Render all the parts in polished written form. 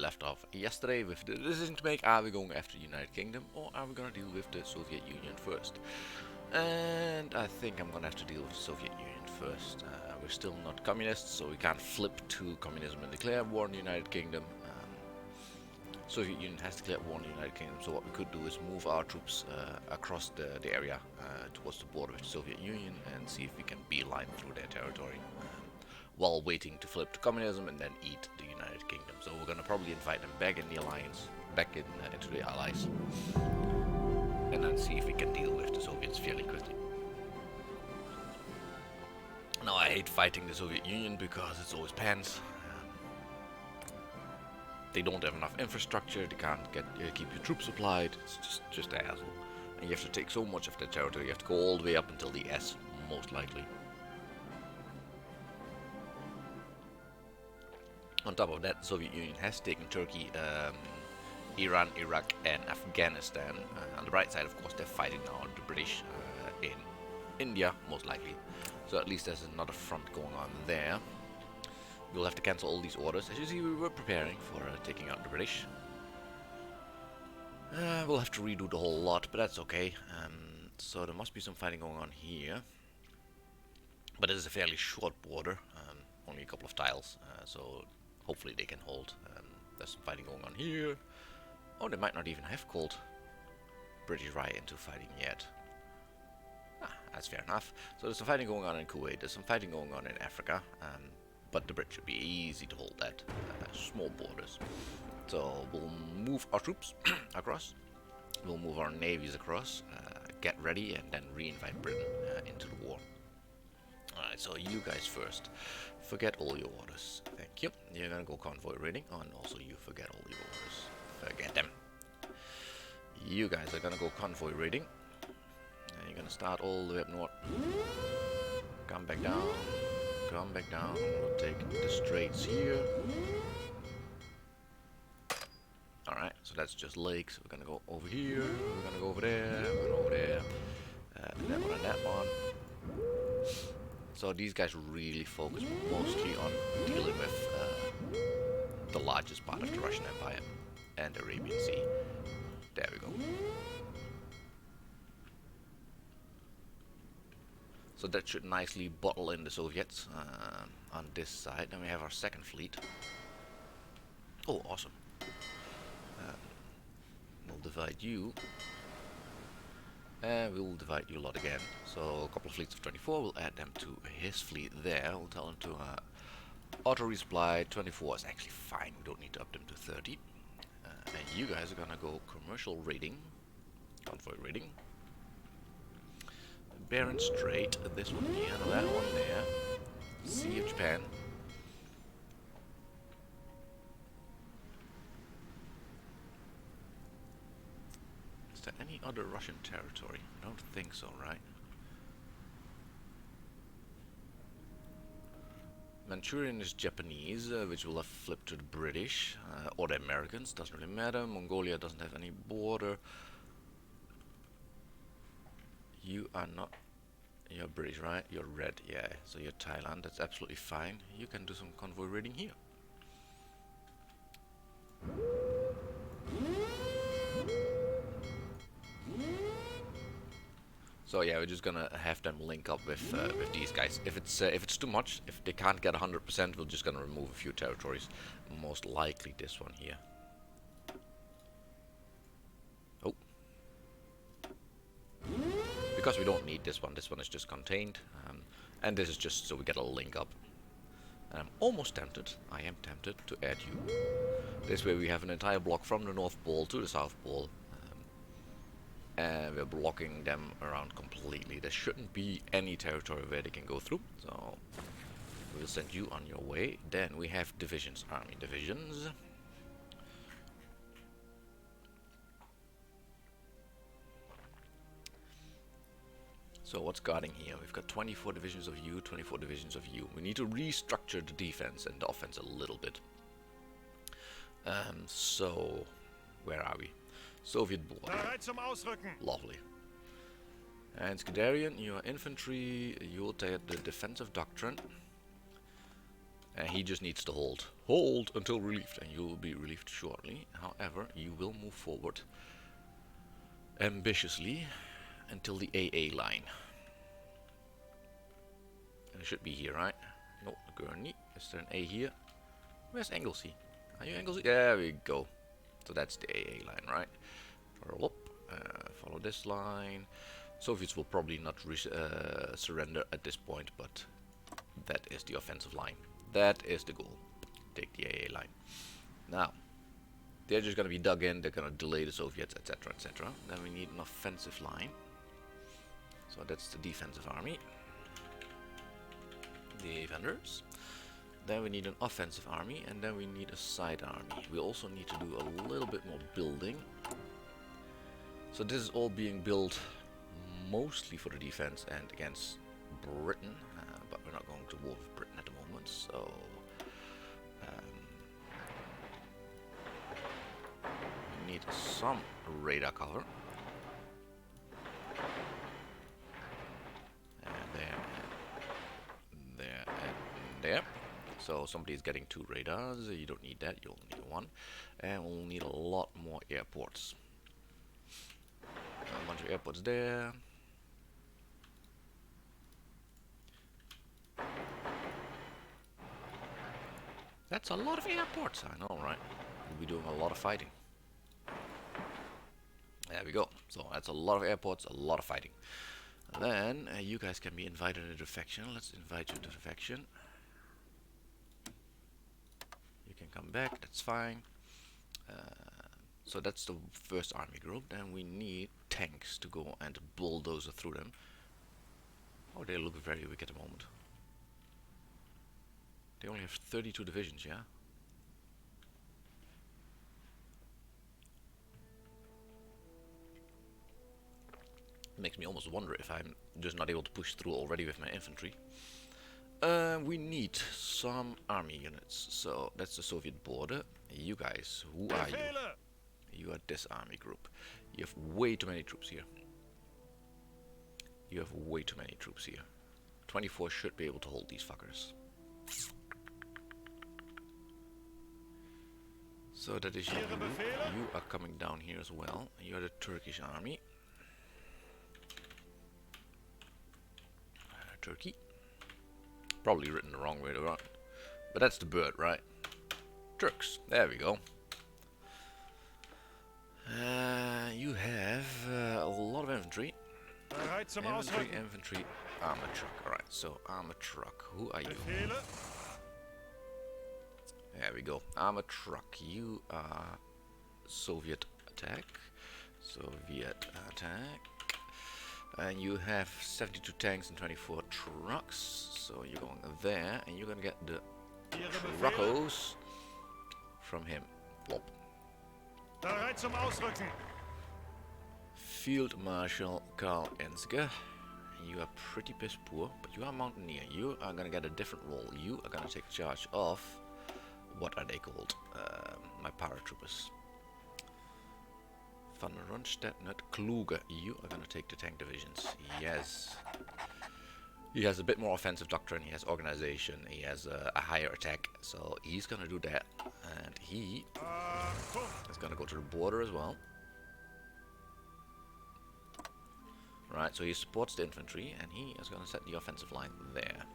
left off yesterday with the decision to make. Are we going after the United Kingdom or are we going to deal with the Soviet Union first? And I think I'm going to have to deal with the Soviet Union first. We're still not communists, so we can't flip to communism and declare war on the United Kingdom. Soviet Union has declared war on the United Kingdom, so what we could do is move our troops across the area towards the border with the Soviet Union and see if we can beeline through their territory while waiting to flip to communism and then eat the United Kingdom. So we're gonna probably invite them back in the alliance, back in into the allies, and then see if we can deal with the Soviets fairly quickly. Now I hate fighting the Soviet Union because it's always pants. They don't have enough infrastructure, they can't keep your troops supplied, it's just a hassle. And you have to take so much of their territory, you have to go all the way up until the S, most likely. On top of that, the Soviet Union has taken Turkey, Iran, Iraq and Afghanistan. On the bright side, of course, they're fighting now the British in India, most likely. So at least there's another front going on there. We'll have to cancel all these orders. As you see, we were preparing for taking out the British. We'll have to redo the whole lot, but that's okay. So there must be some fighting going on here. But it is a fairly short border, only a couple of tiles, so hopefully they can hold. There's some fighting going on here. Oh, they might not even have called British Raj into fighting yet. That's fair enough. So there's some fighting going on in Kuwait, there's some fighting going on in Africa. But the Brits should be easy to hold that. Small borders. So we'll move our troops across. We'll move our navies across. Get ready and then re-invite Britain into the war. Alright, so you guys first. Forget all your orders. Thank you. You're gonna go convoy raiding. Oh, and also you forget all your orders. Forget them. You guys are gonna go convoy raiding. And you're gonna start all the way up north. Come back down. Come back down, we'll take the straits here. Alright, so that's just lakes. We're gonna go over here, we're gonna go over there, we're gonna go over there, that one and that one. So these guys really focus mostly on dealing with the largest part of the Russian Empire and the Arabian Sea. There we go. So that should nicely bottle in the Soviets on this side. Then we have our second fleet. Oh, awesome. We'll divide you. And we'll divide you a lot again. So a couple of fleets of 24, we'll add them to his fleet there. We'll tell him to auto resupply. 24 is actually fine, we don't need to up them to 30. And you guys are gonna go commercial raiding. Convoy raiding. Bering Strait, this one here, that one there. Sea of Japan. Is there any other Russian territory? I don't think so, right? Manchurian is Japanese, which will have flipped to the British or the Americans, doesn't really matter. Mongolia doesn't have any border. You are not. You're British, right? You're red, yeah. So you're Thailand, that's absolutely fine. You can do some convoy raiding here. So yeah, we're just gonna have them link up with these guys. If it's too much, if they can't get 100%, we're just gonna remove a few territories. Most likely this one here. Oh. Because we don't need this one is just contained, and this is just so we get a link up. And I'm almost tempted, I am tempted to add you. This way we have an entire block from the North Pole to the South Pole, and we're blocking them around completely. There shouldn't be any territory where they can go through, so we'll send you on your way. Then we have divisions, army divisions. So what's guarding here? We've got 24 divisions of you, 24 divisions of you. We need to restructure the defense and the offense a little bit. So where are we? Soviet border. Lovely. And Scuderian, you are infantry. You will take the defensive doctrine. And he just needs to hold. Hold until relieved, and you will be relieved shortly. However, you will move forward ambitiously until the AA line. And it should be here, right? No, Gurney. Is there an A here? Where's Anglesey? Are you Anglesey? There we go. So that's the AA line, right? Roll up. Follow this line. Soviets will probably not surrender at this point, but that is the offensive line. That is the goal. Take the AA line. Now, they're just going to be dug in. They're going to delay the Soviets, etc., etc. Then we need an offensive line. So that's the defensive army. Defenders. Then we need an offensive army, and then we need a side army. We also need to do a little bit more building. So this is all being built mostly for the defense and against Britain, but we're not going to war with Britain at the moment, so we need some radar cover. And there, and there. So somebody's getting 2 radars. You don't need that, you'll need 1. And we'll need a lot more airports. A bunch of airports there. That's a lot of airports, I know, right? We'll be doing a lot of fighting. There we go. So that's a lot of airports, a lot of fighting. And then you guys can be invited into the faction. Let's invite you to the faction. You can come back, that's fine. So that's the first army group. Then we need tanks to go and bulldozer through them. Oh, they look very weak at the moment. They only have 32 divisions, yeah? It makes me almost wonder if I'm just not able to push through already with my infantry. We need some army units. So that's the Soviet border. You guys, who are you? You are this army group. You have way too many troops here. You have way too many troops here. 24 should be able to hold these fuckers. So that is you. You are coming down here as well. You are the Turkish army. Turkey. Probably written the wrong way around. But that's the bird, right? Turks. There we go. You have a lot of infantry. Infantry, armor truck. Alright, so armor truck. Who are you? There we go. Armor truck. You are Soviet attack. Soviet attack. And you have 72 tanks and 24 trucks. So you're going there, and you're gonna get the truckos from him. Plop. Field Marshal Karl Ensge. You are pretty piss poor, but you are mountaineer. You are gonna get a different role. You are gonna take charge of, what are they called? My paratroopers. Van Rundstedt, not Kluge. You are gonna take the tank divisions. Yes. He has a bit more offensive doctrine. He has organization. He has a higher attack. So he's gonna do that, and he is gonna go to the border as well. Right, so he supports the infantry, and he is going to set the offensive line there.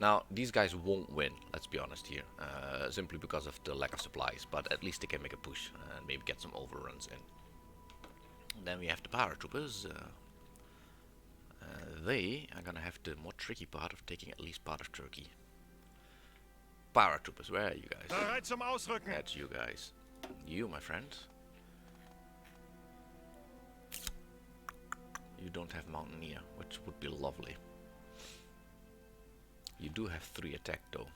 Now, these guys won't win, let's be honest here, simply because of the lack of supplies, but at least they can make a push and maybe get some overruns in. And then we have the paratroopers. They are going to have the more tricky part of taking at least part of Turkey. Paratroopers, where are you guys? That's you guys. You, my friend. You don't have Mountaineer, which would be lovely. You do have 3 attack though.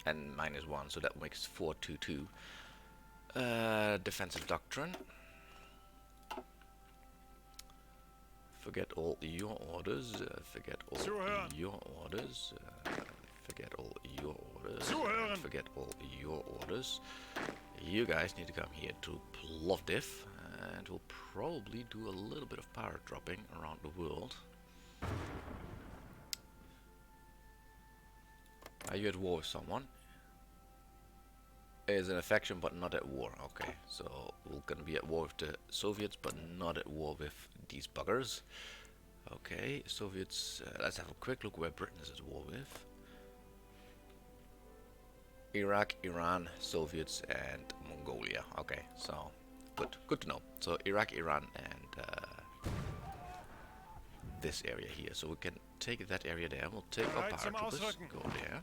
And -1, so that makes 4-2-2. Defensive Doctrine. Forget all your orders. Forget all your orders. Forget all your orders. Forget all your orders. You guys need to come here to Plovdiv. And we'll probably do a little bit of power dropping around the world. Are you at war with someone? Is an affection but not at war. Okay, so we're gonna be at war with the Soviets but not at war with these buggers. Okay, Soviets, let's have a quick look where Britain is at war with. Iraq, Iran, Soviets, and Mongolia. Okay, so good to know. So Iraq, Iran, and this area here. So we can take that area there. We'll take our paratroopers, go there.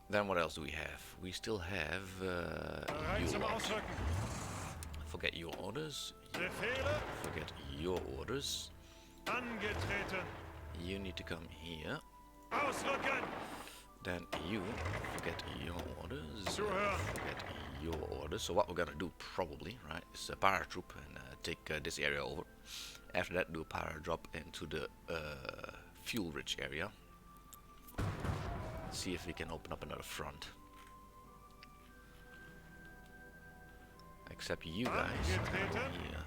Then what else do we have? We still have forget your orders. Forget your orders. You need to come here. Then you forget your orders. Forget your orders. So what we're gonna do probably, right, is a paratroop and take this area over. After that, do a para drop into the fuel-rich area. See if we can open up another front. Except you guys are gonna go here.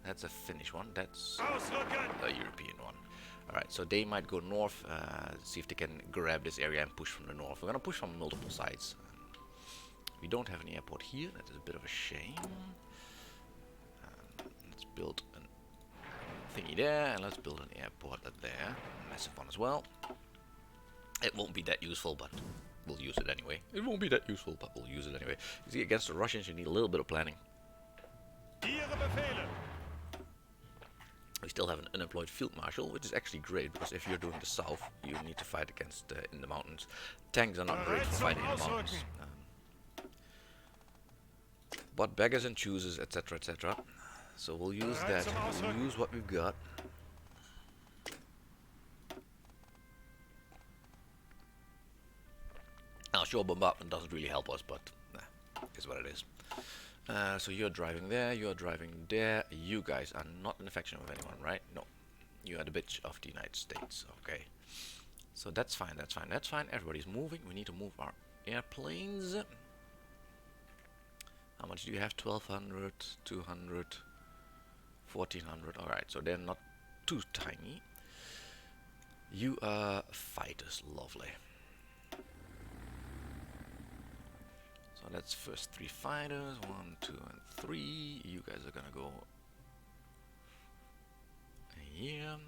That's a Finnish one. That's a European one. Alright, so they might go north, see if they can grab this area and push from the north. We're gonna push from multiple sides. We don't have an airport here. That is a bit of a shame. Let's build a thingy there, and let's build an airport there. Massive one as well. It won't be that useful, but we'll use it anyway. It won't be that useful, but we'll use it anyway. You see, against the Russians, you need a little bit of planning. We still have an unemployed field marshal, which is actually great, because if you're doing the south, you need to fight against in the mountains. Tanks are not great for fighting in the mountains. But beggars and choosers, etc., etc. So we'll use that. We'll use what we've got. Now, sure, bombardment doesn't really help us, but is what it is. So you're driving there, you're driving there. You guys are not an affection of anyone, right? No. You are the bitch of the United States. Okay. So that's fine, that's fine, that's fine. Everybody's moving. We need to move our airplanes. How much do you have? 1200, 200, 1400. Alright, so they're not too tiny. You are fighters. Lovely. So that's first 3 fighters, 1, 2, and 3. You guys are gonna go here.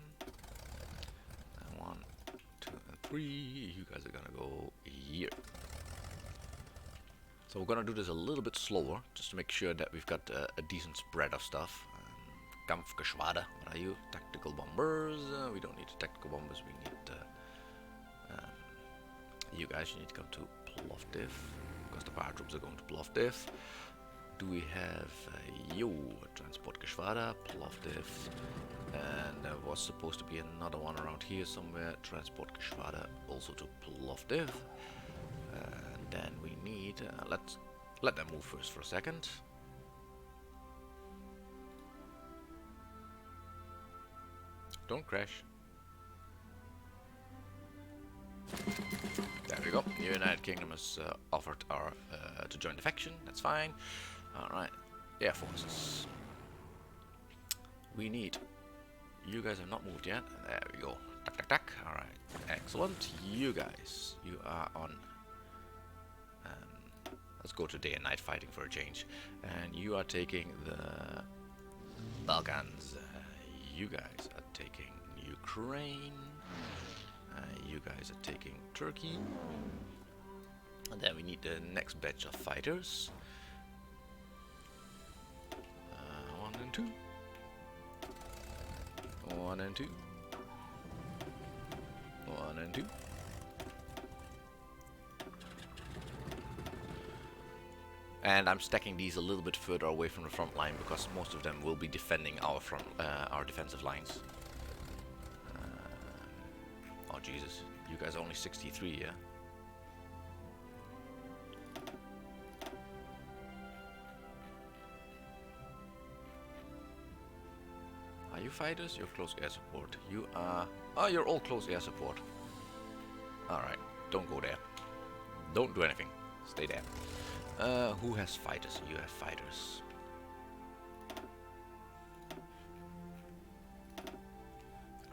And 1, 2, and 3. You guys are gonna go here. So we're gonna do this a little bit slower, just to make sure that we've got a decent spread of stuff. Kampfgeschwader, what are you? Tactical bombers. We don't need tactical bombers. We need you guys. You need to come to Plovdiv, because the paratroops are going to Plovdiv. Do we have Transportgeschwader, Plovdiv, and there was supposed to be another one around here somewhere. Transportgeschwader also to Plovdiv. And then we need let's let them move first for a second. Don't crash. There we go. The United Kingdom has offered our to join the faction. That's fine. Alright. Air forces. We need... You guys have not moved yet. There we go. Tack, tack, tack. Alright. Excellent. You guys. You are on... let's go to day and night fighting for a change. And you are taking the Balkans. You guys are taking Ukraine. You guys are taking Turkey. And then we need the next batch of fighters. 1 and 2. 1 and 2. 1 and 2. And I'm stacking these a little bit further away from the front line, because most of them will be defending our front, our defensive lines. Oh Jesus, you guys are only 63, yeah? Are you fighters? You're close air support. You are... Oh, you're all close air support. Alright, don't go there. Don't do anything. Stay there. Who has fighters? You have fighters.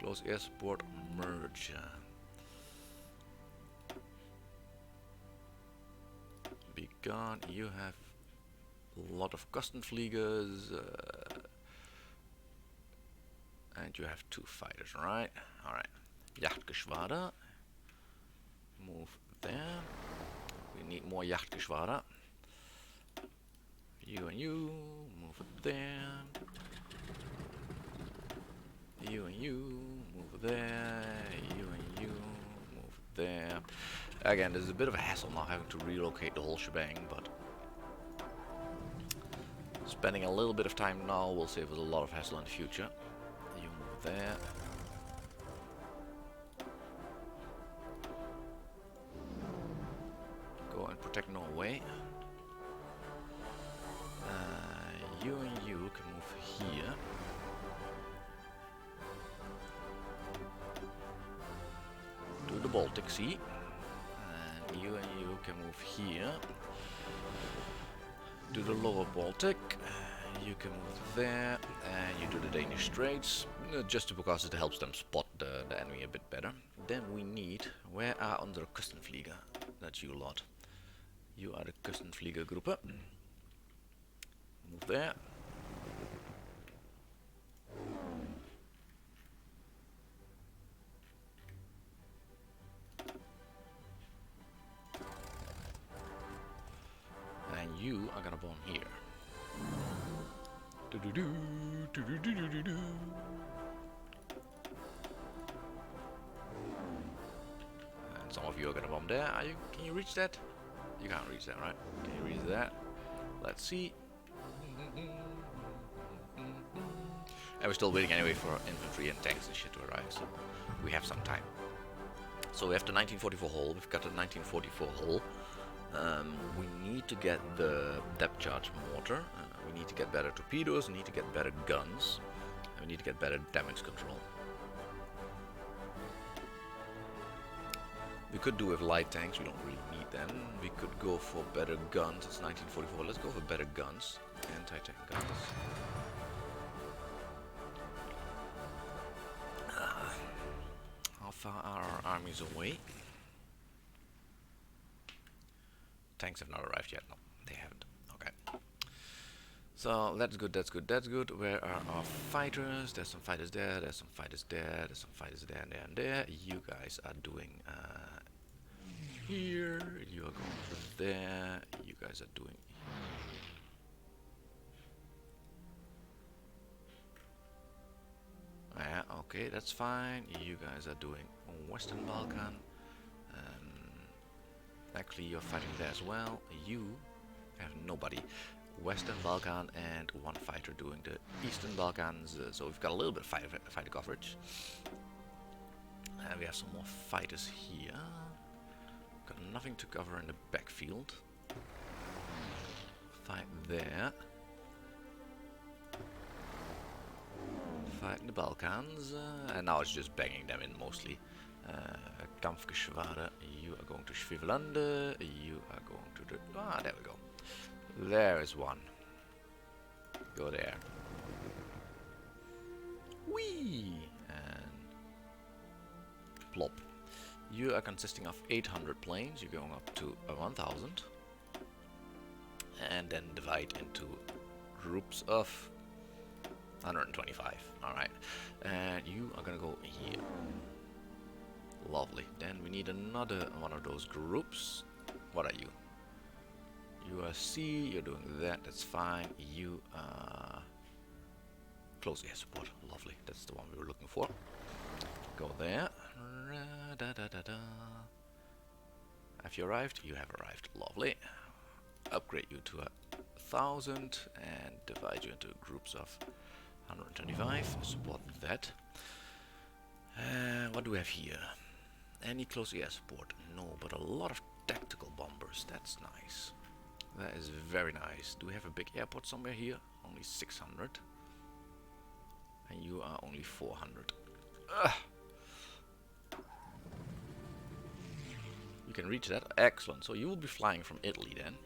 Close air support merge. be gone. You have a lot of Kostenfliegers, and you have 2 fighters, right? Alright. Jagdgeschwader. Move there. We need more Jagdgeschwader. You and you, move it there. You and you, move there. You and you, move it there. Again, this is a bit of a hassle now having to relocate the whole shebang, but spending a little bit of time now will save us a lot of hassle in the future. You move there. Go and protect Norway. You and you can move here. To the Baltic Sea. And you can move here. To the lower Baltic. You can move there. And you do the Danish Straits. Just because it helps them spot the enemy a bit better. Then we need... Where are unsere Küstenflieger? That's you lot. You are the Küstenfliegergruppe. Move there. And you are gonna bomb here. Do-do-do, do-do-do-do-do-do. And some of you are gonna bomb there. Can you reach that? You can't reach that, right? Can you reach that? Let's see. And we're still waiting anyway for infantry and tanks and shit to arrive, so we have some time. So we have the 1944 hull, we've got the 1944 hull. We need to get the depth charge mortar, we need to get better torpedoes, we need to get better guns, and we need to get better damage control. We could do with light tanks, we don't really need them. We could go for better guns, it's 1944, let's go for better guns. Anti-tank guns. How far are our armies away? Tanks have not arrived yet. No, they haven't. Okay. So that's good, that's good, that's good. Where are our fighters? There's some fighters there, there's some fighters there, there's some fighters there and there and there. You guys are doing here. You are going for there. You guys are doing yeah, okay, that's fine. You guys are doing Western Balkan. Actually, you're fighting there as well. You have nobody. Western Balkan and 1 fighter doing the Eastern Balkans. So we've got a little bit of fighter coverage. And we have some more fighters here. Got nothing to cover in the backfield. Fight there. Fight in the Balkans. And now it's just banging them in mostly. Kampfgeschwader, you are going to Schwivelande, you are going to the... Ah, there we go. There is one. Go there. Whee! And... plop. You are consisting of 800 planes, you're going up to 1000. And then divide into groups of 125. Alright. And you are gonna go here. Lovely. Then we need another one of those groups. What are you? You are C, you're doing that, that's fine. You are close air support. Lovely. That's the one we were looking for. Go there. Have you arrived? You have arrived. Lovely. Upgrade you to 1000 and divide you into groups of 125. Support that. What do we have here? Any close air support? No, but a lot of tactical bombers. That's nice. That is very nice. Do we have a big airport somewhere here? Only 600. And you are only 400. Ugh. You can reach that? Excellent. So you will be flying from Italy then.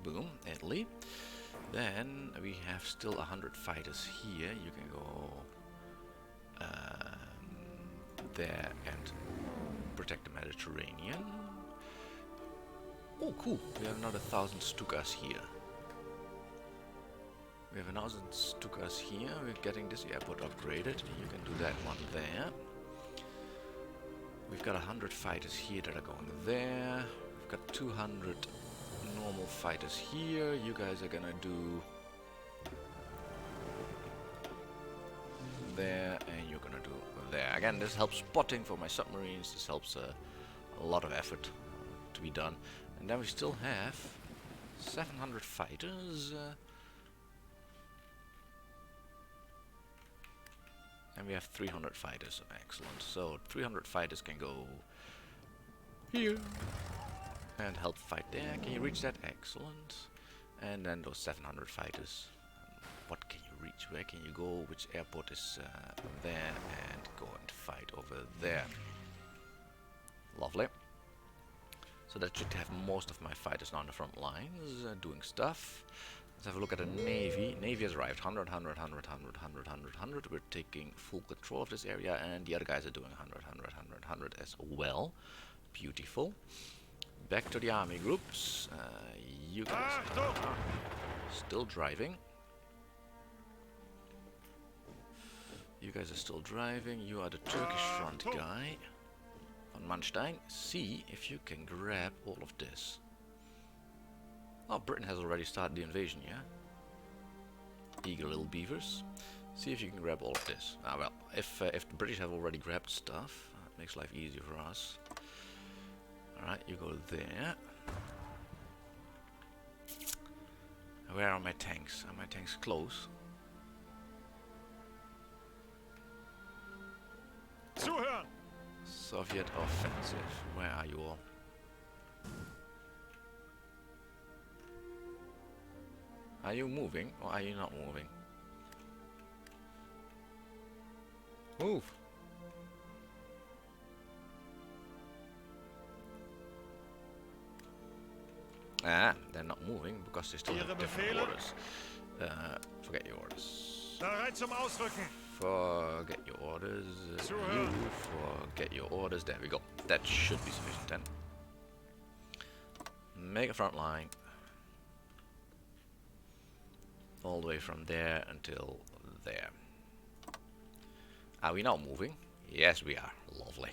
Boom, Italy. Then we have still 100 fighters here. You can go there and protect the Mediterranean. Oh, cool. We have another 1,000 Stukas here. We have 1,000 Stukas here. We're getting this airport upgraded. You can do that one there. We've got 100 fighters here that are going there. We've got 200 normal fighters here. You guys are gonna do there, and you're gonna do there. Again, this helps spotting for my submarines. This helps a lot of effort to be done. And then we still have 700 fighters. And we have 300 fighters. Excellent. So 300 fighters can go here and help fight there. Can you reach that? Excellent. And then those 700 fighters. What can you reach? Where can you go? Which airport is there? And go and fight over there. Lovely. So that should have most of my fighters now on the front lines doing stuff. Let's have a look at the Navy. Navy has arrived. 100, 100, 100, 100, 100, 100, 100. We're taking full control of this area, and the other guys are doing 100, 100, 100, 100 as well. Beautiful. Back to the army groups. You guys are still driving. You guys are still driving. You are the Turkish front guy. Von Manstein. See if you can grab all of this. Oh, Britain has already started the invasion, yeah? Eager little beavers. See if you can grab all of this. Ah, well, if the British have already grabbed stuff, it makes life easier for us. Alright, you go there. Where are my tanks? Are my tanks close? Soviet offensive. Where are you all? Are you moving or are you not moving? Move! Ah, they're not moving because they still have different orders. Forget your orders. Forget your orders. You forget your orders. There we go. That should be sufficient then. Make a front line. All the way from there until there. Are we now moving? Yes, we are. Lovely.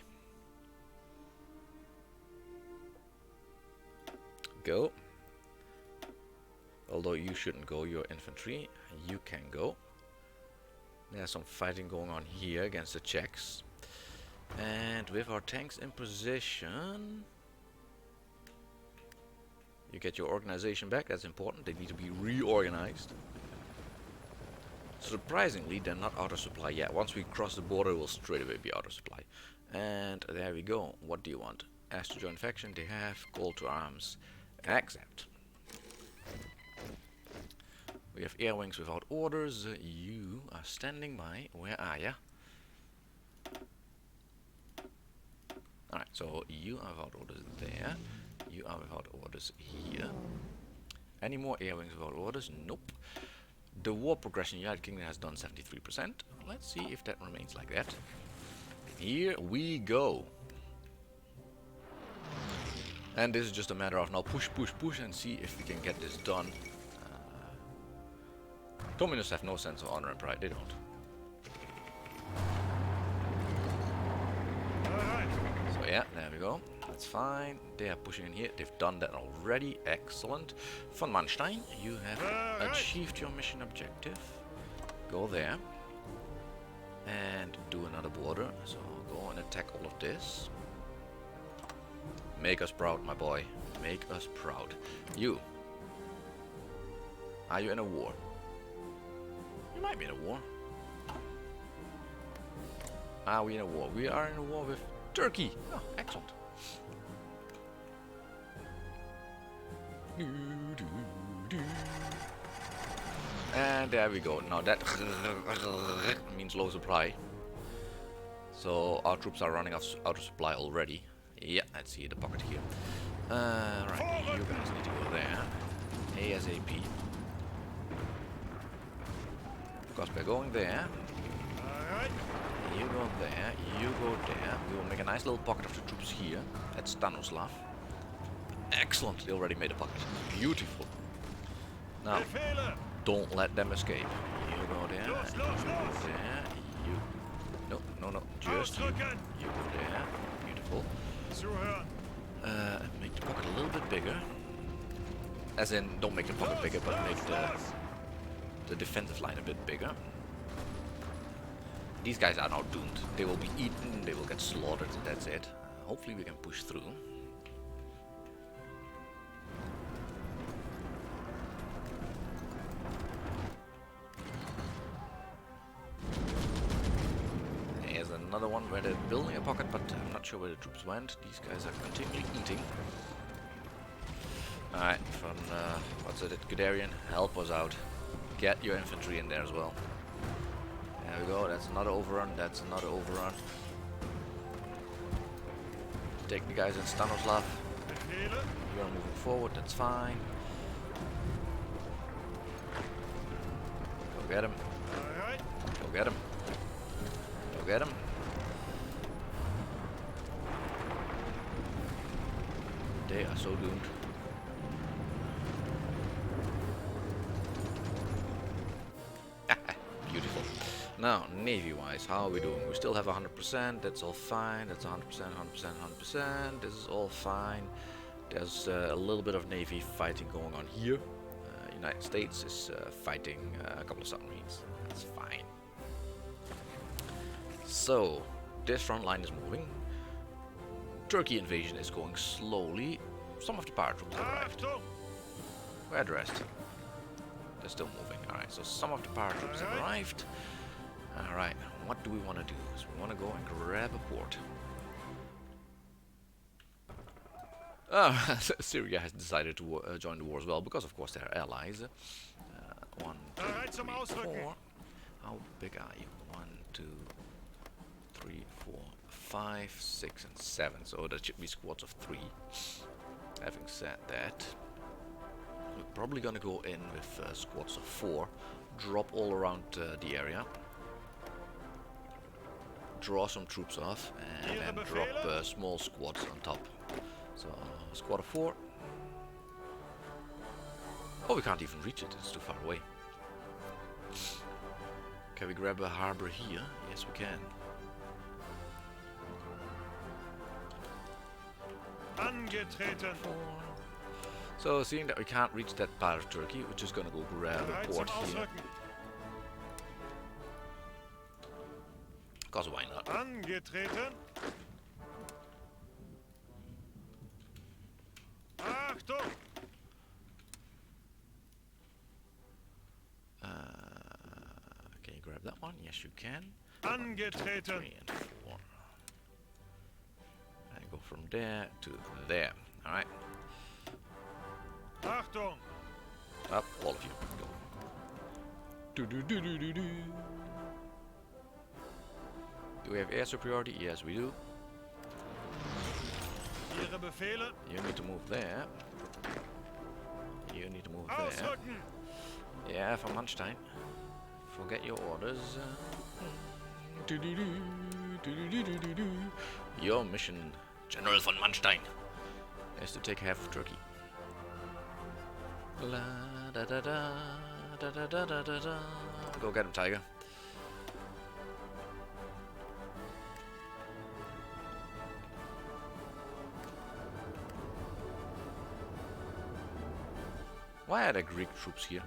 Go. Although you shouldn't go, you're infantry. You can go. There's some fighting going on here against the Czechs. And with our tanks in position, you get your organization back. That's important. They need to be reorganized. Surprisingly, they're not out of supply yet. Once we cross the border, we'll straight away be out of supply. And there we go. What do you want? Ask to join faction. They have. Call to arms. Accept. We have air wings without orders. You are standing by. Where are ya? Alright, so you are without orders there. You are without orders here. Any more air wings without orders? Nope. The war progression United Kingdom has done 73%. Let's see if that remains like that. Here we go. And this is just a matter of now push, push, push and see if we can get this done. Communists have no sense of honor and pride. They don't. So yeah, there we go. That's fine. They are pushing in here. They've done that already. Excellent. Von Manstein, you have achieved your mission objective. Go there. And do another border. So go and attack all of this. Make us proud, my boy. Make us proud. You. Are you in a war? You might be in a war. Are we in a war? We are in a war with Turkey. Oh, excellent. And there we go. Now that means low supply. So our troops are running out of supply already. Yeah, let's see the pocket here. Right, you guys need to go there. ASAP. Because by going there, you go there, you go there. We will make a nice little pocket of the troops here at Stanoslav. Excellent, they already made a pocket. Beautiful. Now, don't let them escape. You go there, you go there, you... No, no, no, just you. You go there. Beautiful. Make the pocket a little bit bigger. As in, don't make the pocket bigger, but make the defensive line a bit bigger. These guys are now doomed. They will be eaten, they will get slaughtered, and that's it. Hopefully we can push through. Here's another one where they're building a pocket, but I'm not sure where the troops went. These guys are continually eating. Alright, from, what's it, Guderian, help us out. Get your infantry in there as well. There we go, that's another overrun, that's another overrun. Take the guys in Stanoslav. You are moving forward, that's fine. Go get him. Go get him. Go get him. They are so doomed. Beautiful. Now, Navy-wise, how are we doing? We still have 100%, that's all fine. That's 100%, 100%, 100%. This is all fine. There's a little bit of Navy fighting going on here. United States is fighting a couple of submarines. That's fine. So, this front line is moving. Turkey invasion is going slowly. Some of the paratroops have arrived. Where are the rest? They're still moving. Alright, so some of the paratroops have arrived. Alright, what do we want to do? So we want to go and grab a port. Syria has decided to join the war as well, because of course they're allies. 1, 2, 3, 4. How big are you? 1, 2, 3, 4, 5, 6, and 7. So that should be squads of 3. Having said that, we're probably gonna go in with squads of 4. Drop all around the area. Draw some troops off, and then drop small squads on top. So, squad of 4. Oh, we can't even reach it, it's too far away. Can we grab a harbor here? Yes, we can. Angetreten. So, seeing that we can't reach that part of Turkey, we're just gonna go grab a port here. Because why not? Angetreten. Achtung! Can you grab that one? Yes, you can. Angetreten. 3 and 4. And go from there to there. Alright. Achtung! Up, all of you. Go. Do do do do do do. Do we have air superiority? Yes, we do. Ihre Befehle. You need to move there. You need to move there. Ausrücken! Yeah, from Manstein. Forget your orders. Do do do do do do do do. Your mission, General von Manstein, is to take half of Turkey. La da da da da da da da da da. Go get him, Tiger. Why are there Greek troops here?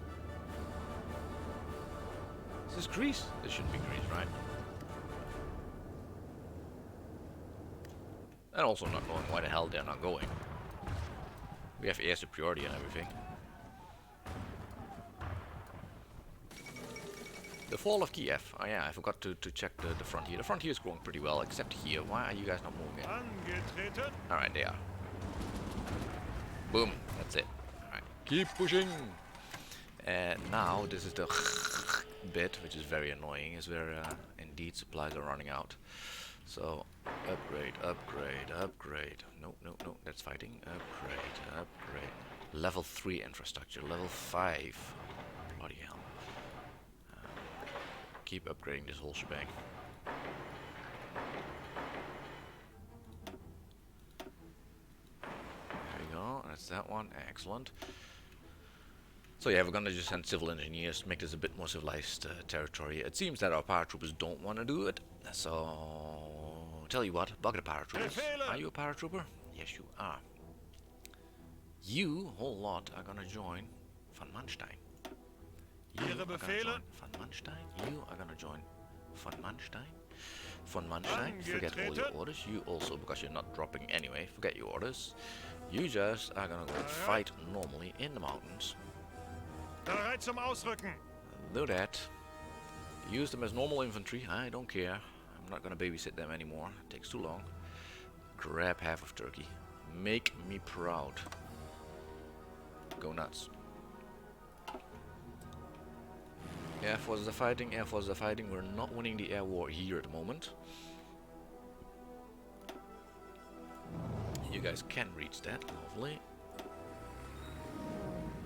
Is this Greece? This shouldn't be Greece, right? And also not knowing why the hell they're not going. We have air superiority and everything. The fall of Kiev. Oh yeah, I forgot to check the front here. The front here is growing pretty well, except here. Why are you guys not moving it? Angetreten. Alright, they are. Boom, that's it. Alright, keep pushing! And now this is the bit, which is very annoying, is where indeed supplies are running out. So, upgrade, upgrade, upgrade. No, no, no, that's fighting. Upgrade, upgrade. Level 3 infrastructure, level 5. Bloody hell. Keep upgrading this whole shebang. That's that one. Excellent. So yeah, we're gonna just send civil engineers, make this a bit more civilized territory. It seems that our paratroopers don't want to do it, so tell you what, bug the paratroopers. Are you a paratrooper? Yes, you are. You, whole lot, are gonna join Von Manstein. You are gonna join Von Manstein. You are gonna join Von Manstein. Von Manstein, forget all your orders. You also, because you're not dropping anyway, forget your orders. You just are gonna go fight normally in the mountains. Bereit zum Ausrücken. Do that. Use them as normal infantry. I don't care. I'm not gonna babysit them anymore. It takes too long. Grab half of Turkey. Make me proud. Go nuts. Air forces are fighting. Air forces are fighting. We're not winning the air war here at the moment. You guys can reach that. Lovely.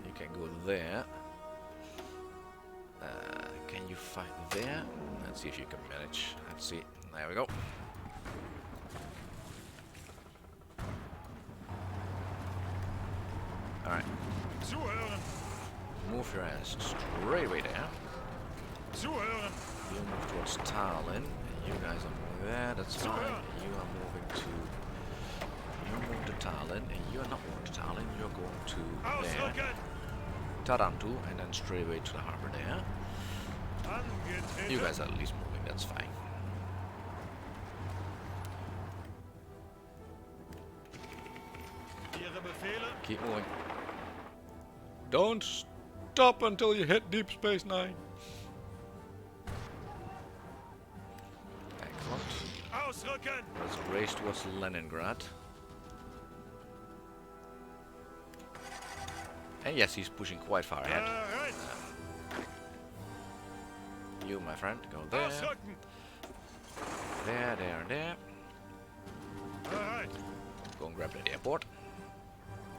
You can go there. Can you fight there? Let's see if you can manage. Let's see. There we go. Alright. Zuhören. Move your ass straight away there. Zuhören. You move towards Tallinn. You guys are moving there. That's fine. You are moving to... You're moving to Tallinn. And you're not moving to Tallinn. You're going to there. Ausrücken. Taranto. And then straight away to the harbor there. You guys are at least moving, that's fine. Ihre Befehle. Keep moving. Don't stop until you hit Deep Space Nine. Excellent. Ausrücken. Let's race towards Leningrad. And yes, he's pushing quite far ahead. Bereit. You, my friend, go there. Ausrücken. There, there, and there. Bereit. Go and grab that airport.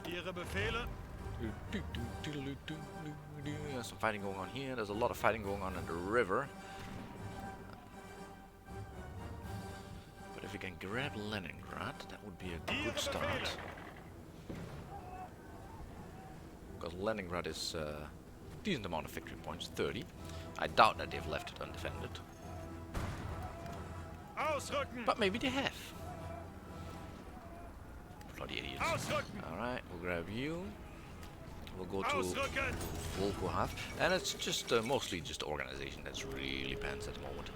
Ihre Befehle. There's some fighting going on here. There's a lot of fighting going on in the river. But if we can grab Leningrad, that would be a good start. Because Leningrad is a decent amount of victory points, 30. I doubt that they've left it undefended. Ausrücken. But maybe they have. Bloody idiots. Ausrücken. Alright, we'll grab you. We'll go to Ausrücken. Volkohav. And it's just mostly just the organization that's really pants at the moment.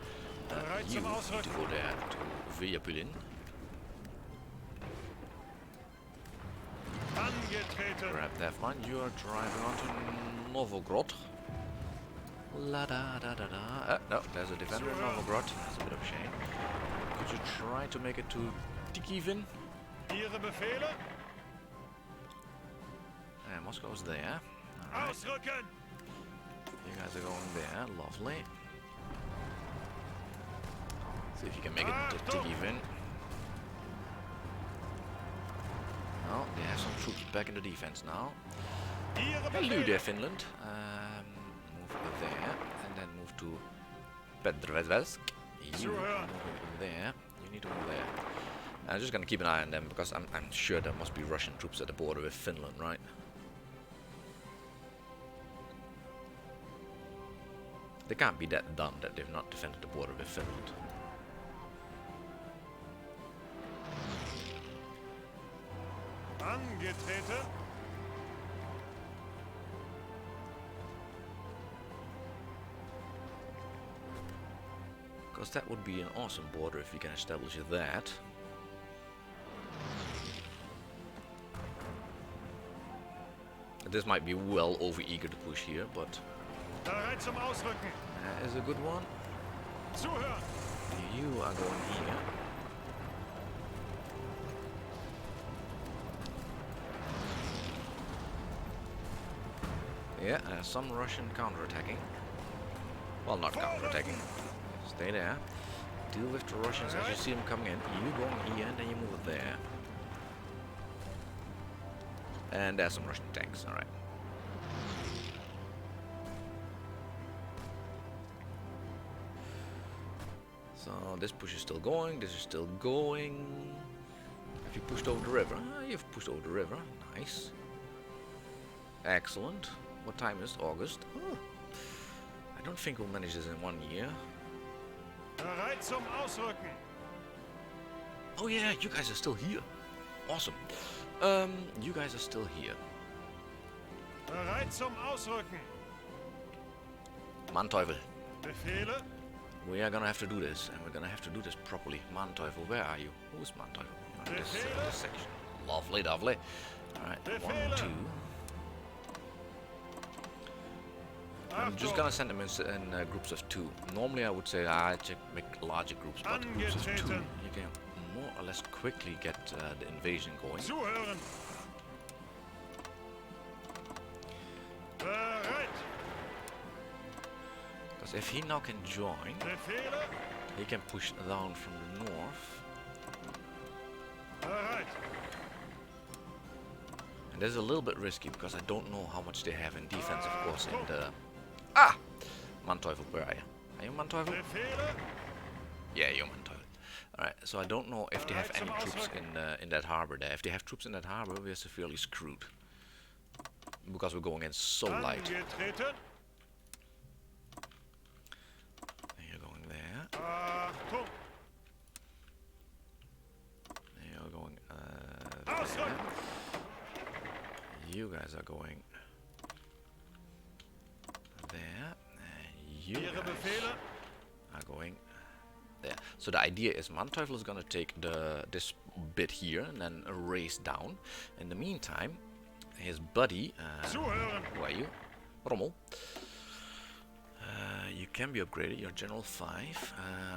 Bereit You zum need to Ausrücken. go there to Viljapylin. Angetreten. Grab that one. You are driving on to Novogrod. La da da da da. No, there's a defender in Novogrod. That's a bit of a shame. Could you try to make it to Tikivin? Ihre Befehle. Moscow's there. Alright. Ausrücken. You guys are going there. Lovely. See if you can make it to Tikivin. Oh, they have some troops back in the defense now. Ihre Hello Befehle. there, Finland. Move over there, and then move to Petrovelsk. You move over there. You need to move there. I'm just gonna keep an eye on them because I'm sure there must be Russian troops at the border with Finland, right? They can't be that dumb that they've not defended the border with Finland. Angetreten. Because that would be an awesome border if we can establish that. This might be well over eager to push here, but Bereit zum Ausrücken. that is a good one. Zuhören. You are going here. Yeah, some Russian counterattacking. Well, not counterattacking. Stay there. Deal with the Russians as you see them coming in. You go on here and then you move there. And there's some Russian tanks, alright. So this push is still going, this is still going. Have you pushed over the river? Ah, you've pushed over the river, nice. Excellent. What time is it? August? Huh. I don't think we'll manage this in 1 year. Bereit zum Ausrücken. Oh yeah, you guys are still here. Awesome. You guys are still here. Bereit zum Ausrücken. Manteuffel. Befehle. We are gonna have to do this, and we're gonna have to do this properly. Manteuffel, where are you? Who's Manteuffel? You're in this section. Lovely, lovely. Alright, 1, 2. I'm just gonna send them in groups of 2. Normally I would say make larger groups, but groups of 2, you can more or less quickly get the invasion going. Zuhören. Bereit. Because if he now can join, Befehle. he can push down from the north. Bereit. And this is a little bit risky because I don't know how much they have in defense, of course, in the... Manteuffel, where are you? Are you Manteuffel? Befehle. Yeah, you're Manteuffel. Alright, so I don't know if they have any troops in that harbor there. If they have troops in that harbor, we're severely screwed. Because we're going in so light. Angetreten. You're going there. Achtung. You're going Ausrücken. there. You guys are going there. And you Ihre guys Befehle. are going there. So the idea is Manteuffel is gonna take this bit here and then race down. In the meantime, his buddy, Zuhören. who are you? Rommel. You can be upgraded. You're General 5.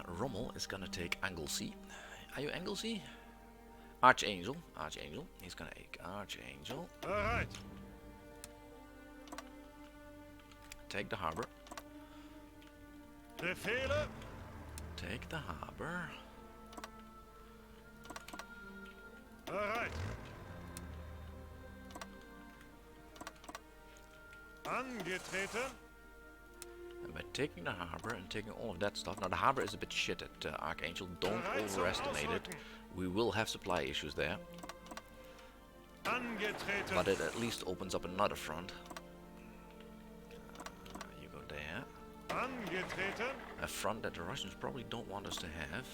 Rommel is gonna take Anglesey. Are you Anglesey? Archangel. Archangel. He's gonna take Archangel. Bereit. Take the harbor. Befehle. Take the harbor. Bereit. Angetreten. And by taking the harbor and taking all of that stuff. Now the harbor is a bit shit at Archangel. Don't overestimate it. We will have supply issues there. Angetreten. But it at least opens up another front. You go there. Angetreten. A front that the Russians probably don't want us to have.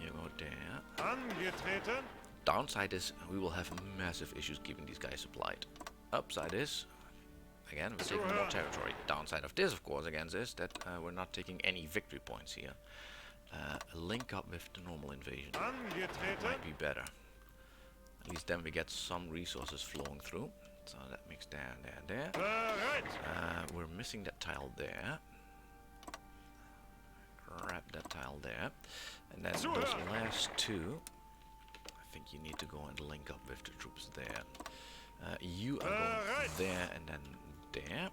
You go there. Angetreten. Downside is we will have massive issues keeping these guys supplied. Upside is, again, we're taking more territory. Downside of this, of course, again, is that we're not taking any victory points here. Link up with the normal invasion. Angetreten. Might be better. At least then we get some resources flowing through. So that makes there, there. Bereit. We're missing that tile there. Grab that tile there. And then those last 2, I think you need to go and link up with the troops there. You are going there and then there.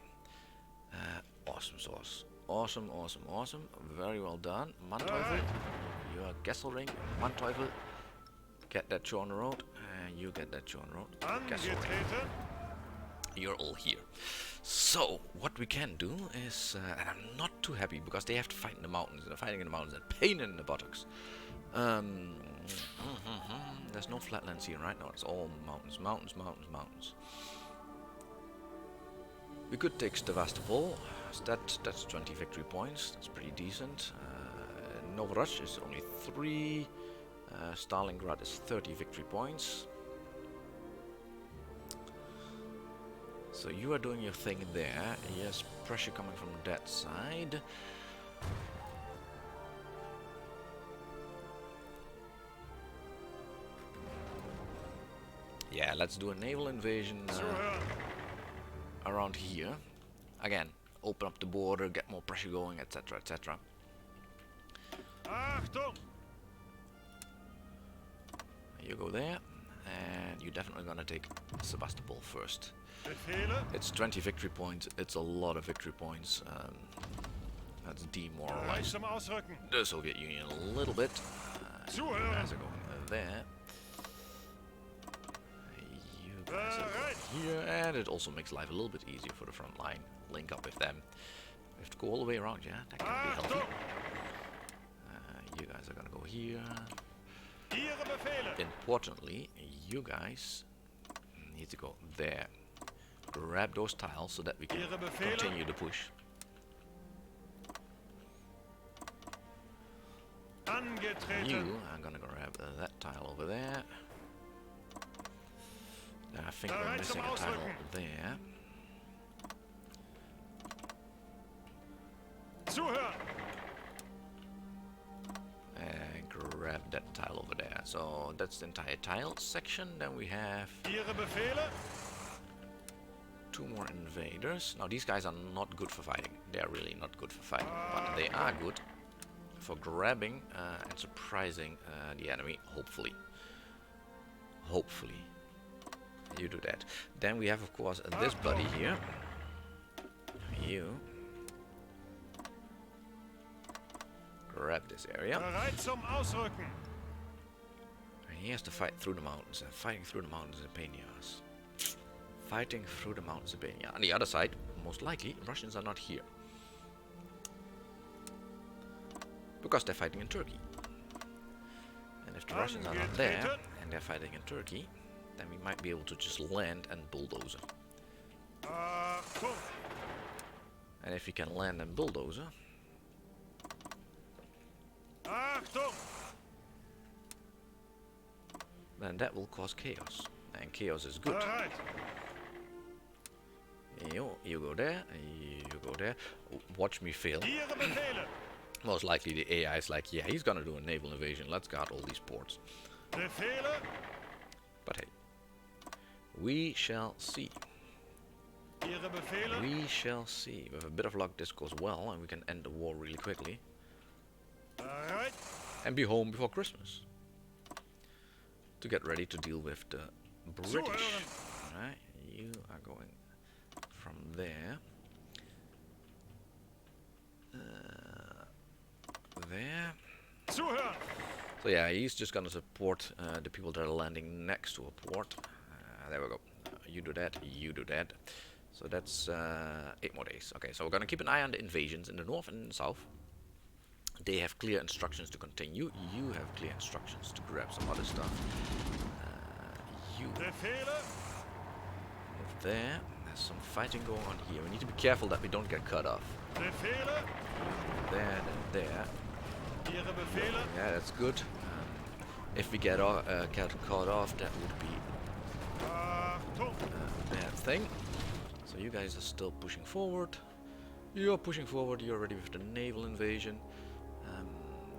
Awesome sauce. Awesome, awesome, awesome. Very well done. Manteuffel, you are Gesselring. Manteuffel, get that show on the road. And you get that show on the road. Gesselring, Angetreten. you're all here. So, what we can do is, and I'm not too happy because they have to fight in the mountains. They're fighting in the mountains. They're pain in the buttocks. There's no flatlands here right now. It's all mountains, mountains, mountains, mountains. We could take Sevastopol. That's 20 victory points. That's pretty decent. Novorossiysk is only 3. Stalingrad is 30 victory points. So you are doing your thing there. Yes, pressure coming from that side. Yeah, let's do a naval invasion around here. Again, open up the border, get more pressure going, etc, etc. Achtung. You go there, and you're definitely gonna take Sevastopol first. Befehle. It's 20 victory points, it's a lot of victory points. That's Bereit demoralized zum Ausrücken. the Soviet Union a little bit. Zuhören. Guys are going there. You guys are Bereit. going here, and it also makes life a little bit easier for the front line. Link up with them. We have to go all the way around, yeah? That can be healthy. Achtung. You guys are gonna go here. Ihre Befehle. Importantly, you guys Need to go there. Grab those tiles so that we can Ihre Befehle. continue the push. Angetreten. You, I'm gonna grab that tile over there. I think we're Bereit missing zum a tile Ausrücken. there. Zuhören. And grab that tile over there. So that's the entire tile section. Then we have Ihre Befehle. 2 more invaders. Now these guys are not good for fighting. They are really not good for fighting. But they are good for grabbing and surprising the enemy, hopefully. Hopefully. You do that. Then we have, of course, this buddy here. You. Grab this area. Bereit zum Ausrücken. And he has to fight through the mountains. And fighting through the mountains is a pain in the ass. Fighting through the mountains is a pain in the ass. On the other side, most likely, Russians are not here. Because they're fighting in Turkey. And if the Russians are not there, and they're fighting in Turkey, then we might be able to just land and bulldozer. Achtung. And if we can land and bulldozer, Achtung. then that will cause chaos. And chaos is good. Bereit. You go there, you go there. Watch me fail. Ihre Befehle. Most likely the AI is like, yeah, he's gonna do a naval invasion. Let's guard all these ports. Befehle. But hey, we shall see. Ihre Befehle. We shall see. With a bit of luck, this goes well, and we can end the war really quickly Bereit. and be home before Christmas to get ready to deal with the British. Zuhören. Alright, you are going from there. There. Zuhören. So yeah, he's just gonna support the people that are landing next to a port. There we go. You do that, you do that. So that's 8 more days. Okay, so we're gonna keep an eye on the invasions in the north and in the south. They have clear instructions to continue. You have clear instructions to grab some other stuff. You Befehle. move there. There's some fighting going on here. We need to be careful that we don't get cut off. Befehle. There, then there. Ihre Befehle. Yeah, that's good. If we get caught off, that would be Achtung. a bad thing. So you guys are still pushing forward. You're pushing forward. You're ready with the naval invasion.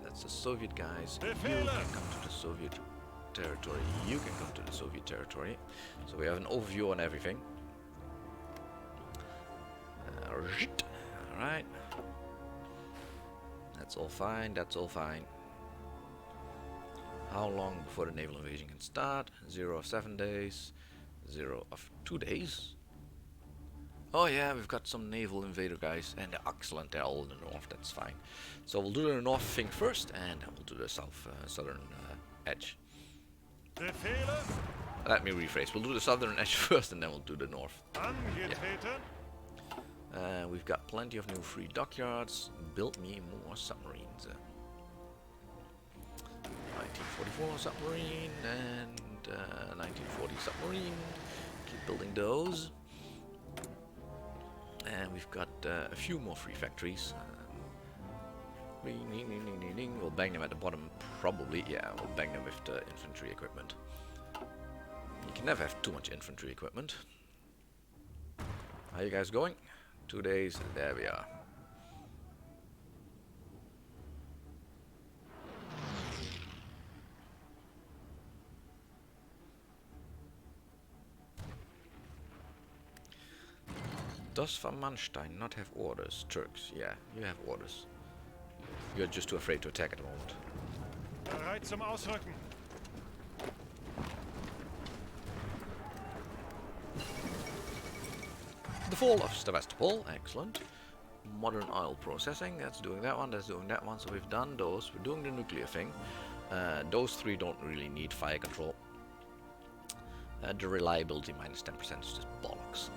That's the Soviet guys. You can come to the Soviet territory. You can come to the Soviet territory. So we have an overview on everything. Alright. That's all fine. That's all fine. How long before the naval invasion can start? 0 of 7 days. 0 of 2 days. Oh yeah, we've got some naval invader guys, and they're excellent. They're all in the north. That's fine. So we'll do the north thing first, and then we'll do the southern edge. Befehle. Let me rephrase. We'll do the southern edge first, and then we'll do the north. Angetreten. We've got plenty of new free dockyards. Build me more submarines. 1944 submarine and 1940 submarine. Keep building those. And we've got a few more free factories. We'll bang them at the bottom, probably. Yeah, we'll bang them with the infantry equipment. You can never have too much infantry equipment. How are you guys going? 2 days, there we are. Does Van Manstein not have orders? Turks, yeah, you have orders. You're just too afraid to attack at the moment. Bereit zum Ausrücken. The fall of Sevastopol, excellent. Modern oil processing, that's doing that one, that's doing that one. So we've done those. We're doing the nuclear thing. Those 3 don't really need fire control. The reliability minus 10% is just bollocks.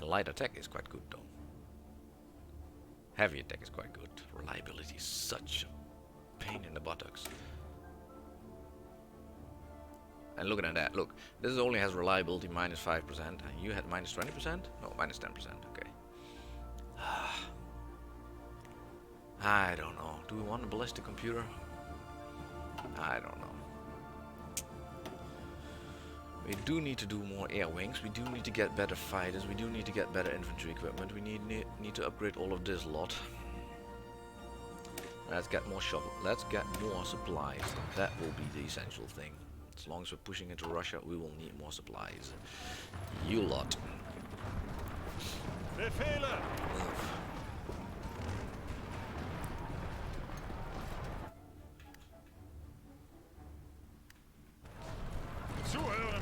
Light attack is quite good though. Heavy attack is quite good. Reliability is such a pain in the buttocks. And looking at that, look, this only has reliability minus 5%, and you had minus 20%? No, minus 10%, okay. I don't know. Do we want a ballistic computer? I don't know. We do need to do more air wings. We do need to get better fighters. We do need to get better infantry equipment. We need to upgrade all of this lot. Let's get more Let's get more supplies. That will be the essential thing. As long as we're pushing into Russia, we will need more supplies. You lot. Befehle! Zuhören!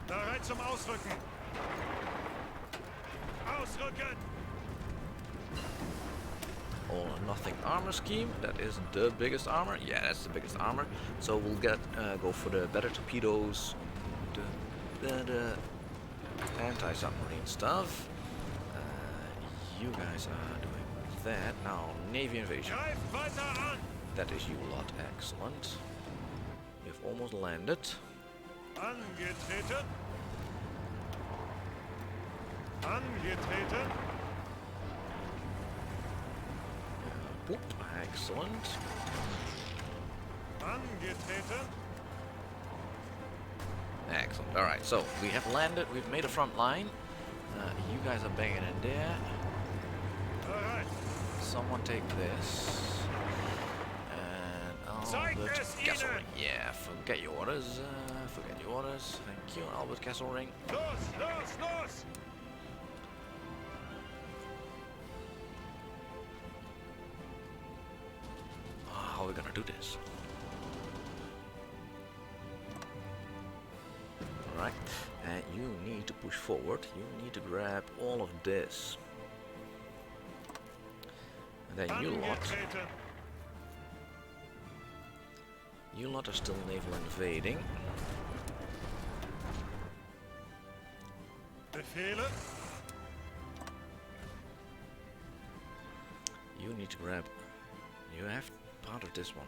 Bereit zum Ausrücken! Ausrücken! All or nothing armor scheme. That is the biggest armor. Yeah, that's the biggest armor. So we'll go for the better torpedoes, the better anti-submarine stuff. You guys are doing that now. Navy invasion. Greif weiter an! That is you lot. Excellent. You've almost landed. Angetreten! Angetreten! Boop. Excellent. Angetreten! Excellent. Alright, so we have landed. We've made a front line. You guys are banging in there. Bereit! Someone take this. And Albert Kesselring. Yeah, forget your orders. Forget your orders. Thank you, Albert Kesselring. Los, los, los! How are we gonna do this? Alright, and you need to push forward. You need to grab all of this. And then you lot. Angetreten! You lot are still naval invading. Befehle! You need to grab. You have part of this one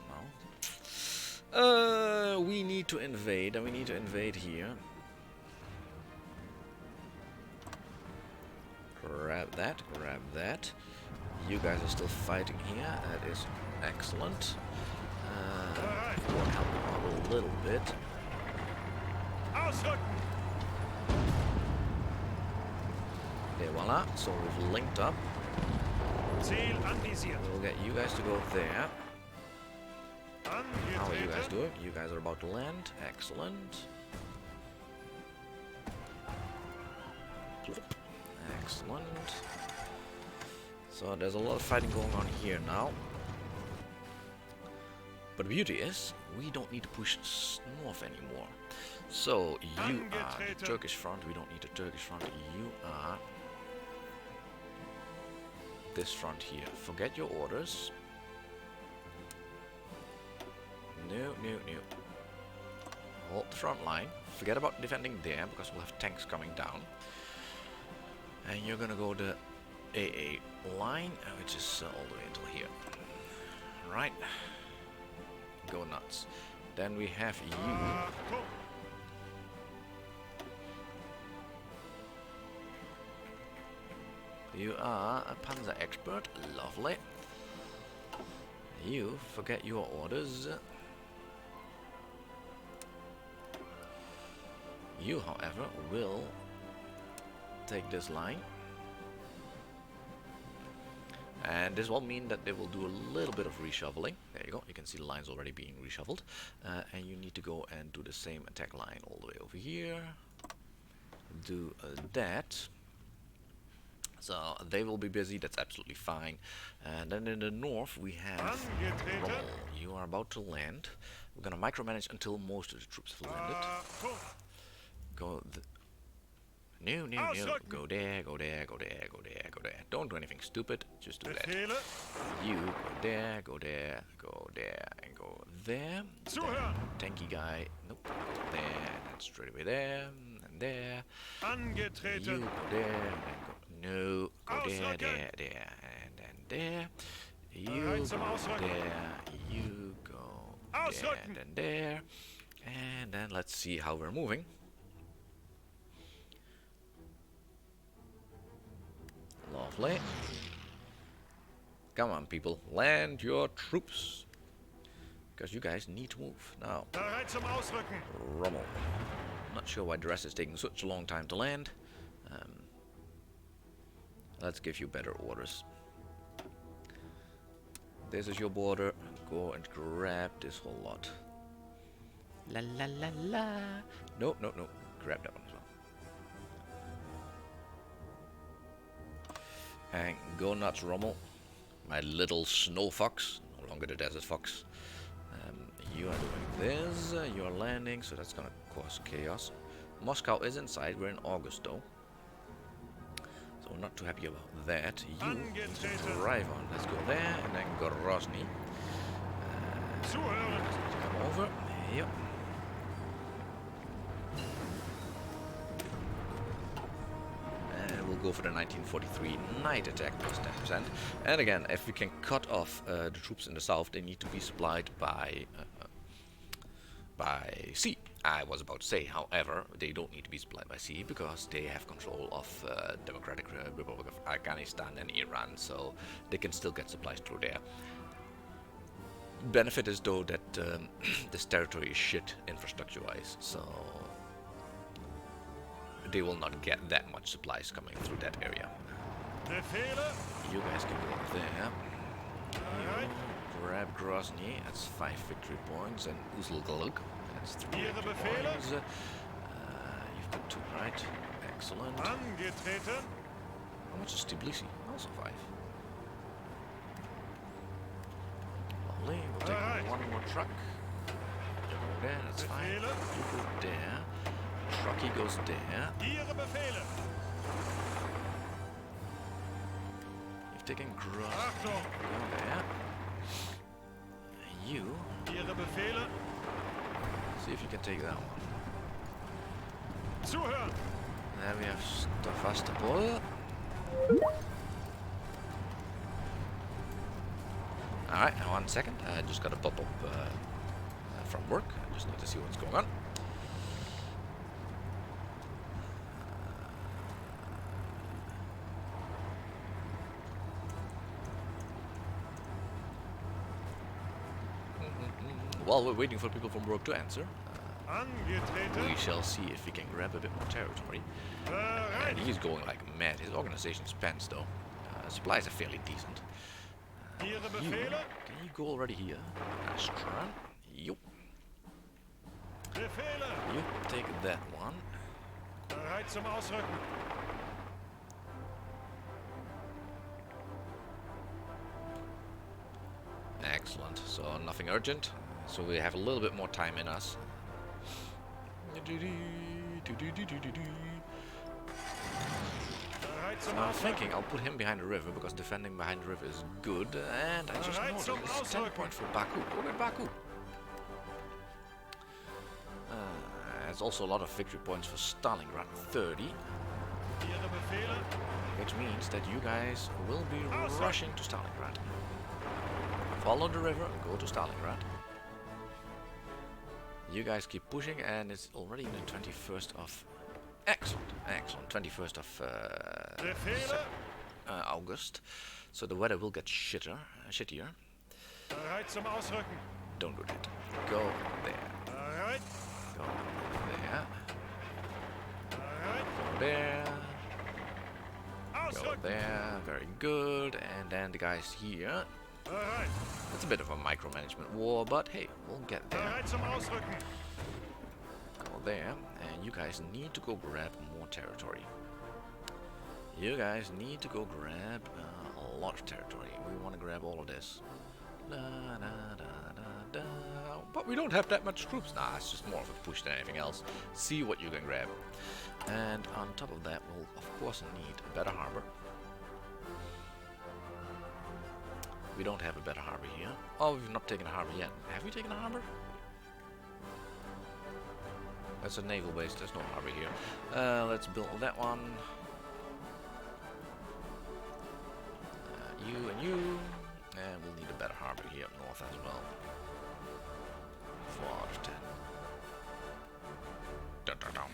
now. We need to invade, and we need to invade here. Grab that, grab that. You guys are still fighting here. That is excellent. We'll help them out a little bit. Ausrücken! There, voila. So we've linked up. Ziel anvisiert! We'll get you guys to go there. How are you guys Angetreten! doing? You guys are about to land. Excellent. Plop. Excellent. So there's a lot of fighting going on here now. But the beauty is, we don't need to push north anymore. So you are the Turkish front. We don't need the Turkish front. You are this front here. Forget your orders. No, no, no. Hold the front line. Forget about defending there, because we'll have tanks coming down. And you're gonna go the AA line, which is all the way until here. Right. Go nuts. Then we have you. Achtung! You are a Panzer expert. Lovely. You forget your orders. You, however, will take this line. And this will mean that they will do a little bit of reshuffling. There you go. You can see the lines already being reshuffled. And you need to go and do the same attack line all the way over here. Do that. So they will be busy. That's absolutely fine. And then in the north we have Rommel. You are about to land. We're gonna micromanage until most of the troops have landed. Go. No, no, no. Go there, go there, go there, go there, go there. Don't do anything stupid. Just do that. Befehle! You go there, go there, go there, and go there. Zuhören! Tanky guy. Nope. Go there, and straight away there, and there. You Angetreten! go there, and then go. No. Go there, Ausrücken! there, there, and then there. You Bereit zum go Ausrücken. there. You go there. Ausrücken. Then there. And then let's see how we're moving. Lovely. Come on, people. Land your troops. Because you guys need to move. Now, Bereit zum Ausrücken. Rommel. Not sure why the rest is taking such a long time to land. Let's give you better orders. This is your border. Go and grab this whole lot. La la la la. No, no, no. Grab that one as well. And go nuts, Rommel. My little snow fox. No longer the desert fox. You are doing this. You are landing, so that's gonna cause chaos. Moscow is inside. We're in August, though. So we're not too happy about that. You need to drive on. Let's go there, and then Grozny. Zuhören. Come over. Yep. And we'll go for the 1943 night attack plus 10%. And again, if we can cut off the troops in the south, they need to be supplied by sea. I was about to say, however, they don't need to be supplied by sea because they have control of Democratic Republic of Afghanistan and Iran, so they can still get supplies through there. Benefit is though that this territory is shit infrastructure-wise, so they will not get that much supplies coming through that area. Befehle. You guys can go there. Bereit. Grab Grozny, that's 5 victory points, and Uzlgalug, that's 3 Ihre victory Befehle? points. You've got 2, right? Excellent. Angetreten. How much is Tbilisi? Also 5. Lovely, we'll take Alright. one more truck. You go there, that's fine. Befehle? You go there. Trucky goes there. Ihre Befehle. You've taken Grozny. Achtung. Go there. You, Ihre Befehle. see if you can take that one. Zuhören. Then we have Sevastopol. Alright, 1 second. I just got a pop-up from work. I just need to see what's going on. While we're waiting for people from work to answer, Angetreten. we shall see if we can grab a bit more territory. Bereit. And he's going like mad. His organization spends though. Supplies are fairly decent. Ihre You, Befehle. can you go already here? Astra. Yup. Befehle. You take that one. Bereit zum Ausrücken. Excellent. So nothing urgent. So we have a little bit more time in us. Bereit zum I'm Ausrücken. thinking I'll put him behind the river because defending behind the river is good. And I just Alright, noticed zum it's 10 Ausrücken. points for Baku. Look at Baku. There's also a lot of victory points for Stalingrad, 30. Ihre Befehle. Which means that you guys will be Ausrücken. rushing to Stalingrad. Follow the river and go to Stalingrad. You guys keep pushing, and it's already the 21st of... Excellent, excellent. 21st of Befehle. August. So the weather will get shittier. Bereit zum Ausrücken. Don't do that. Go there. Bereit. Go there. Bereit. Go there. Go Ausrücken. there. Very good. And then the guys here. Bereit. It's a bit of a micromanagement war, but hey, we'll get there. Bereit zum Ausrücken. Go there, and you guys need to go grab more territory. You guys need to go grab a lot of territory. We want to grab all of this. Da, da, da, da, da. But we don't have that much troops. Nah, it's just more of a push than anything else. See what you can grab. And on top of that, we'll of course need a better harbor. We don't have a better harbor here. Oh, we've not taken a harbor yet. Have we taken a harbor? That's a naval base. There's no harbor here. Let's build that one. You and you. And we'll need a better harbor here up north as well. 4 out of 10. Dun, dun, dun.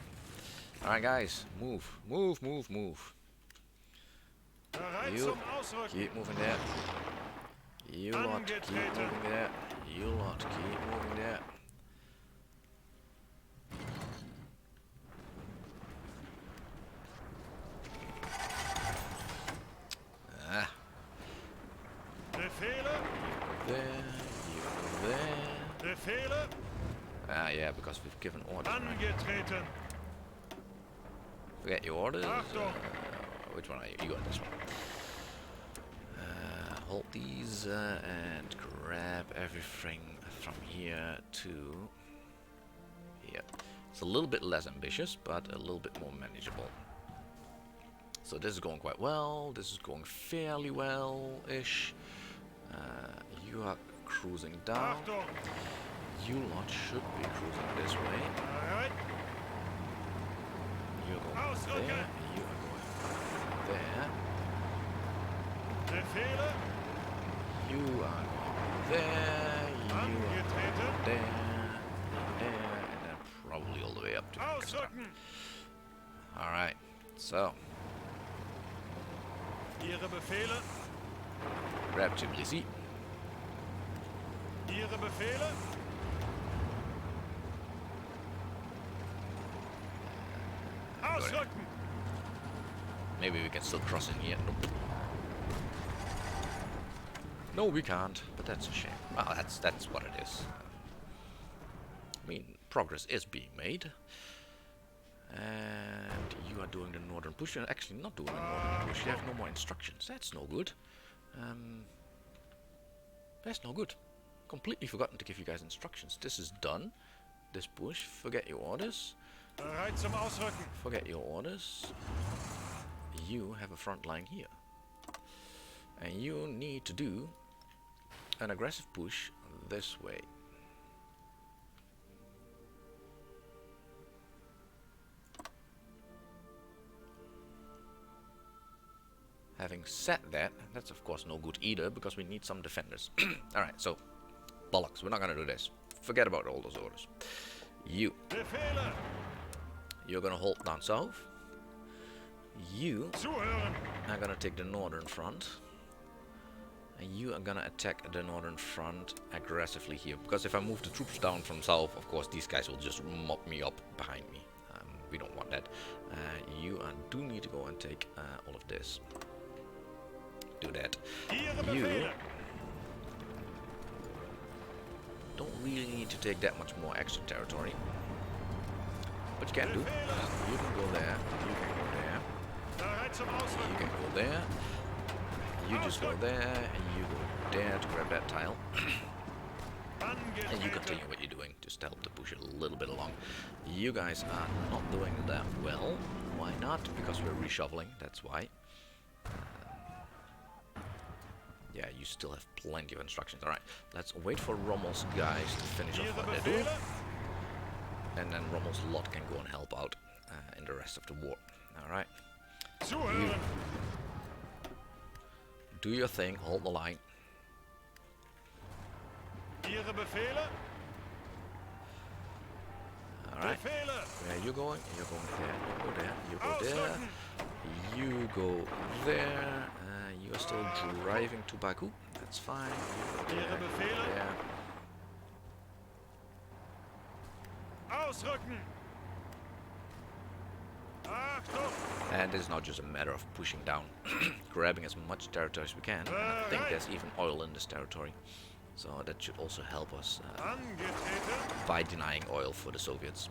Alright guys, move. Move, move, move. Bereit You zum Ausrücken. keep moving there. You lot keep moving there. You lot keep moving there. Ah. Befehle. There, you there. Befehle. Ah, yeah, because we've given orders. Right? Angetreten. Forget your orders. Achtung. Which one are you? You got this one. Hold these and grab everything from here to here. It's a little bit less ambitious, but a little bit more manageable. So this is going quite well. This is going fairly well-ish. You are cruising down. Achtung. You lot should be cruising this way. Bereit. You're going Ausrücken. there. You are going there. Befehle. You are going there. You are Angetreten. going there, and then probably all the way up to Lancaster. Ausrücken. All right. So Ihre Befehle. grab Tbilisi. Ihre Befehle. Ausrücken. Maybe we can still cross in here. Nope. No, we can't. But that's a shame. Well, that's what it is. I mean, progress is being made. And you are doing the northern push. You're actually not doing the northern push. You have no more instructions. That's no good. That's no good. Completely forgotten to give you guys instructions. This is done. This push. Forget your orders. Bereit zum Ausrücken. Forget your orders. You have a front line here. And you need to do an aggressive push this way. Having said that, that's of course no good either, because we need some defenders. Alright, so, bollocks, we're not gonna do this. Forget about all those orders. You. Befehle. You're gonna hold down south. You Zuhören. are gonna take the northern front. And you are gonna attack the northern front aggressively here. Because if I move the troops down from south, of course these guys will just mop me up behind me. We don't want that. You do need to go and take all of this. Do that. Ihre You Befehle. don't really need to take that much more extra territory. But you can do. You can go there. You can go there. Bereit zum You Ausrücken. can go there. You just go there, and you go there to grab that tile. And you Angetreten. continue what you're doing, just to help to push it a little bit along. You guys are not doing that well. Why not? Because we're reshuffling, that's why. Yeah, you still have plenty of instructions. Alright, let's wait for Rommel's guys to finish off Ihre what they're doing. Befehle. And then Rommel's lot can go and help out in the rest of the war. Alright, Zuhören. do your thing, hold the line. Ihre Befehle. Alright, Befehle. where are you going? You're going there, you go there, you go there. Ausrücken. You go there. You are still driving to Baku. That's fine. You go Ihre there, Befehle. there. Ausrücken. Achtung. And it's not just a matter of pushing down, grabbing as much territory as we can. I think there's even oil in this territory. So that should also help us Angetreten. by denying oil for the Soviets.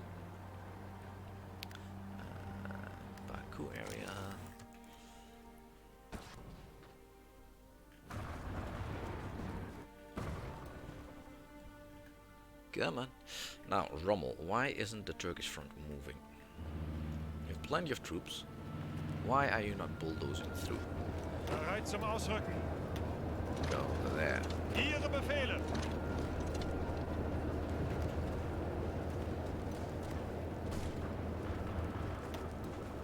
Baku area. Come on. Now, Rommel, why isn't the Turkish front moving? You have plenty of troops. Why are you not bulldozing through? Bereit zum Ausrücken. Go there. Ihre Befehle.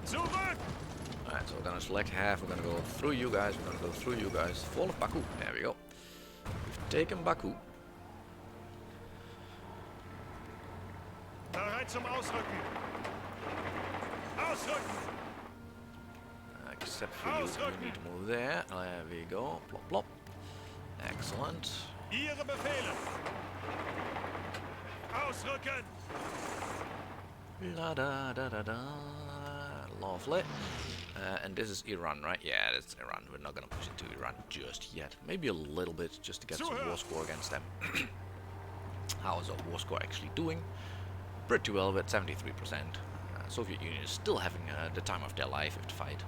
Zurück. Alright, so we're gonna select half, we're gonna go through you guys, we're gonna go through you guys. Fall of Baku, there we go. taken Baku. Bereit zum Ausrücken. Ausrücken. Except for you, you need to move there. There we go. Plop, plop. Excellent. Ihre Befehle. Ausrücken. La da da da da. Lovely. And this is Iran, right? Yeah, that's Iran. We're not gonna push it to Iran just yet. Maybe a little bit, just to get some war score against them. How is our war score actually doing? Pretty well, with 73%. Soviet Union is still having the time of their life if to fight.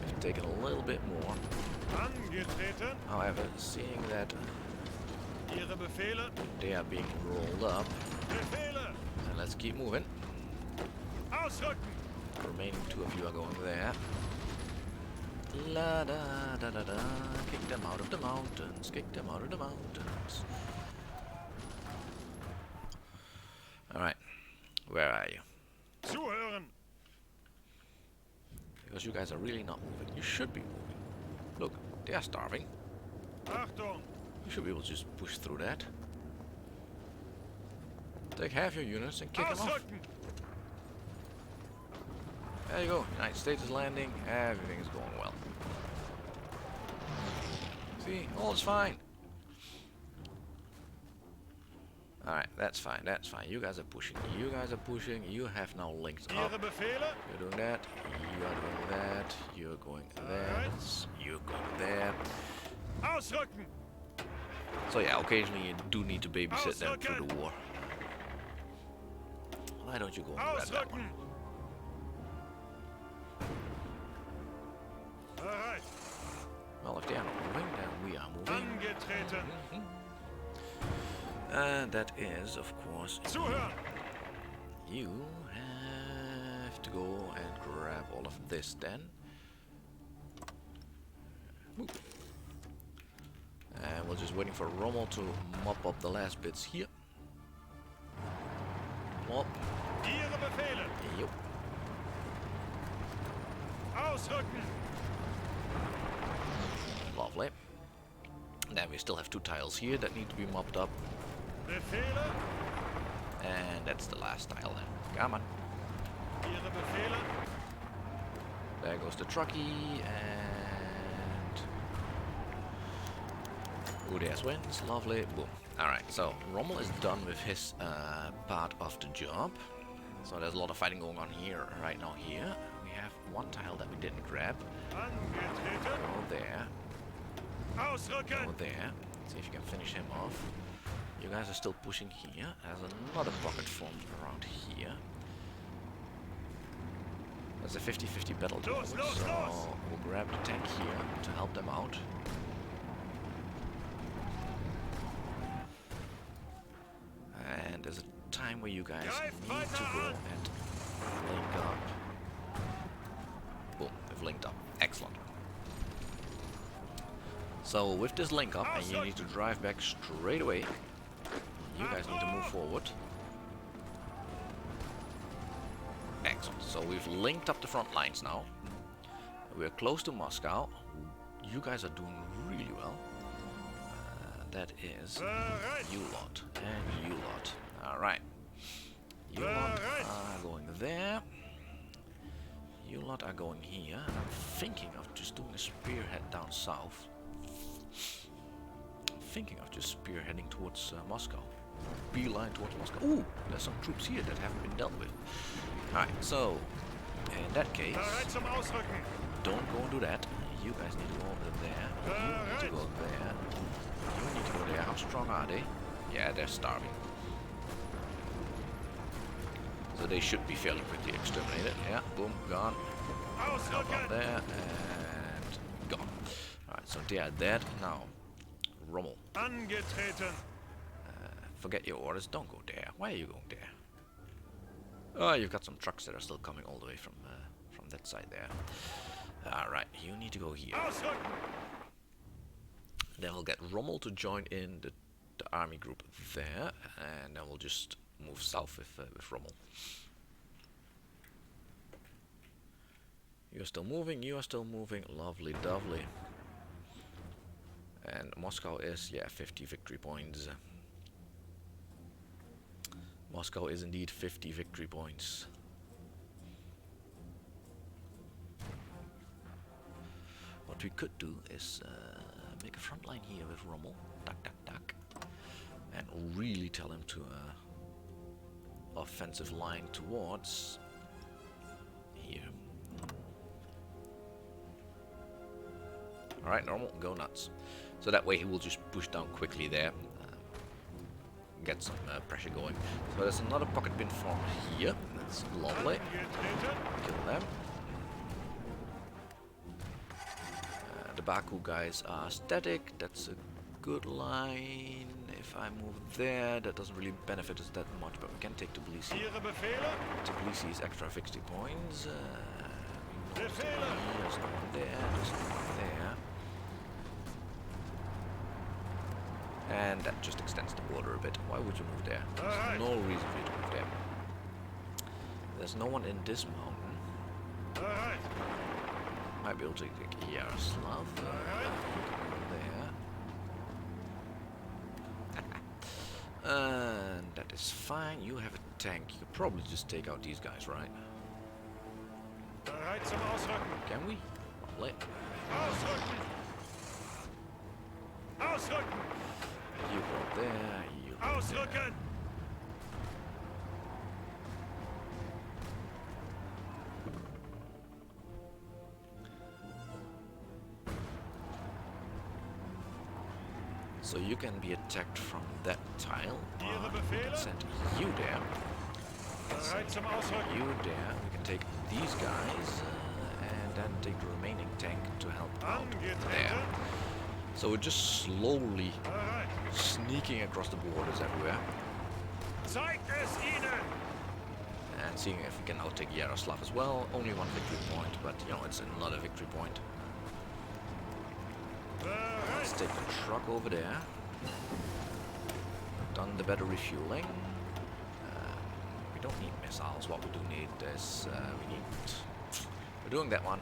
We've taken a little bit more. Angetreten. However, seeing that Ihre Befehle. they are being rolled up, Befehle. and let's keep moving. Ausrücken. The remaining 2 of you are going there. La da da da da. Kick them out of the mountains. Kick them out of the mountains. Alright. Where are you? Zuhören. Because you guys are really not moving. You should be moving. Look, they are starving. Achtung. You should be able to just push through that. Take half your units and kick them off. Ausrücken. There you go. United States is landing. Everything is going well. See, all is fine. Alright, that's fine, that's fine. You guys are pushing. You guys are pushing. You have now linked up. Ihre Befehle. You're doing that. You are doing that. You're going there. You're going there. Ausrücken. So yeah, occasionally you do need to babysit them through the war. Why don't you go and grab that one? Bereit. Well, if they are not moving, then we are moving. Angetreten. And that is, of course, Zuhören. you have to go and grab all of this then. Move. And we're just waiting for Rommel to mop up the last bits here. Mop. Ihre Befehle. Yep. Ausrücken. Lovely. Then we still have 2 tiles here that need to be mopped up. Befehle. And that's the last tile then. Come on. Ihre Befehle. There goes the truckie and UDS wins. Lovely. Boom. Alright, so Rommel is done with his part of the job. So there's a lot of fighting going on here right now here. We have 1 tile that we didn't grab. Angetreten. Go there. Ausrücken. Go there. See if you can finish him off. You guys are still pushing here. There's another pocket formed around here. There's a 50-50 battle to Los, so los, los. we'll grab the tank here to help them out. And there's a time where you guys need to go and link up. Boom, we've linked up. Excellent. So with this link up, and you need to drive back straight away. You guys need to move forward. Excellent. So we've linked up the front lines now. We're close to Moscow. You guys are doing really well. That is you lot and you lot. Alright. You lot are going there. You lot are going here. And I'm thinking of just doing a spearhead down south. Thinking of just spearheading towards Moscow. Beeline towards Moscow. Ooh, there's some troops here that haven't been dealt with. Alright, so in that case, Bereit zum Ausrücken. don't go and do that. You guys need to go over there. You need to go there. You need to go there. How strong are they? Yeah, they're starving. So they should be fairly quickly exterminated. Yeah, boom, gone. Help out there and gone. Alright, so they are dead. Now, Rommel. Angetreten. Forget your orders. Don't go there. Why are you going there? Oh, you've got some trucks that are still coming all the way from that side there. Alright, you need to go here. Ausrücken. Then we'll get Rommel to join in the army group there, and then we'll just move south with Rommel. You're still moving, you are still moving. Lovely, lovely. And Moscow is, yeah, 50 victory points. Moscow is indeed 50 victory points. What we could do is make a front line here with Rommel, duck, and really tell him to offensive line towards here. Alright, normal, go nuts. So that way he will just push down quickly there, get some pressure going. So there's another pocket pin formed here. That's lovely. Kill them. The Baku guys are static. That's a good line. If I move there, that doesn't really benefit us that much, but we can take Tbilisi. Tbilisi is extra 60 points. There's no one there. There's no one there. And that just extends the border a bit. Why would you move there? There's no reason for you to move there. There's no one in this mountain. Might be able to take Yaroslav. There. And that is fine. You have a tank. You could probably just take out these guys, right? Can we? Lovely. You go there, you go there. So you can be attacked from that tile. We can send you there. Send you there. We can take these guys and then take the remaining tank to help out there. So we're just slowly sneaking across the borders everywhere. And seeing if we can now take Yaroslav as well. Only one victory point, but you know, it's another victory point. Let's take the truck over there. We've done the better refueling. We don't need missiles. What we do need is we're doing that one.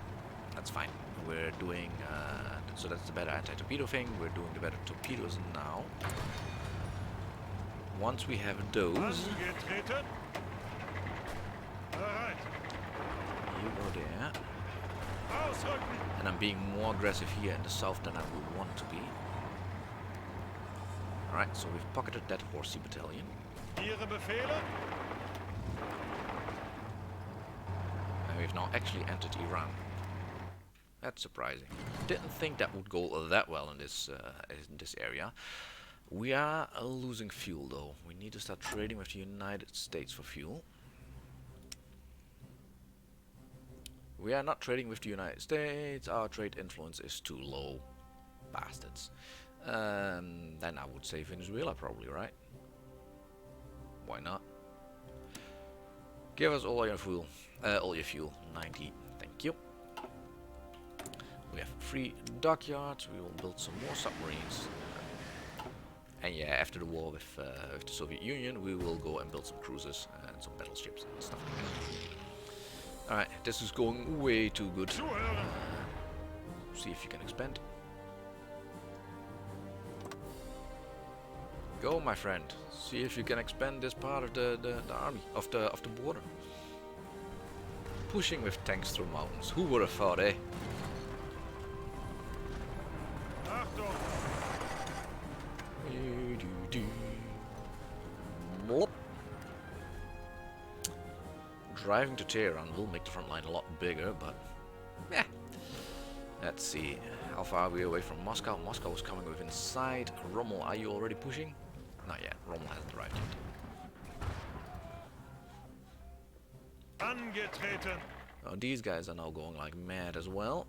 That's fine. We're doing so that's the better anti-torpedo thing. We're doing the better torpedoes now. Once we have those, you go there. And I'm being more aggressive here in the south than I would want to be. Alright, so we've pocketed that horsey battalion. And we've now actually entered Iran. That's surprising. Didn't think that would go that well in this area. We are losing fuel though. We need to start trading with the United States for fuel. We are not trading with the United States. Our trade influence is too low. Bastards. Then I would say Venezuela probably, right? Why not? Give us all your fuel. 90. Thank you. We have 3 dockyards. We will build some more submarines. And yeah, after the war with the Soviet Union, we will go and build some cruisers and some battleships and stuff like that. Alright, this is going way too good. See if you can expand. Go, my friend. See if you can expand this part of the army, of the border. Pushing with tanks through mountains. Who would have thought, eh? Driving to Tehran will make the front line a lot bigger, but yeah. Let's see. How far are we away from Moscow? Moscow is coming within sight. Rommel, are you already pushing? Not yet. Rommel hasn't arrived yet. Angetreten. Oh, these guys are now going like mad as well.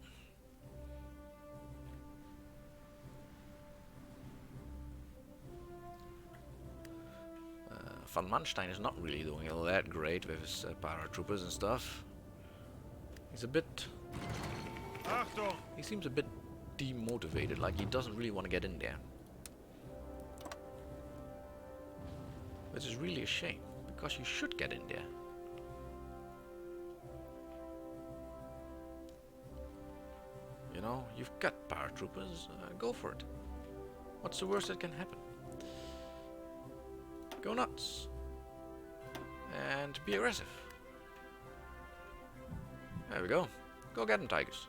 Van Manstein is not really doing all that great with his paratroopers and stuff. He's a bit... He seems a bit demotivated, like he doesn't really want to get in there. Which is really a shame, because you should get in there. You know, you've got paratroopers, go for it. What's the worst that can happen? Go nuts. And be aggressive. There we go. Go get them, Tigers.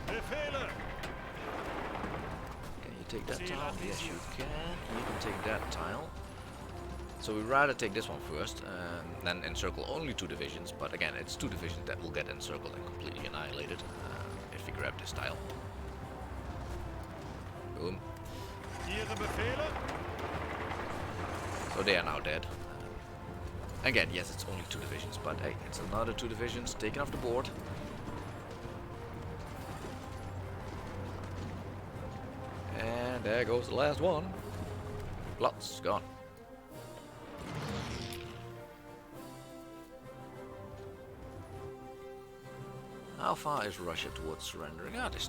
Befehle! Can you take that tile? Yes, you can. You can take that tile. So we'd rather take this one first, then encircle only 2 divisions. But again, it's 2 divisions that will get encircled and completely annihilated if we grab this tile. Boom. Ihre Befehle? So they are now dead. Again, yes, it's only 2 divisions, but hey, it's another 2 divisions taken off the board. And there goes the last one. Lots gone. How far is Russia towards surrendering? Ah, they're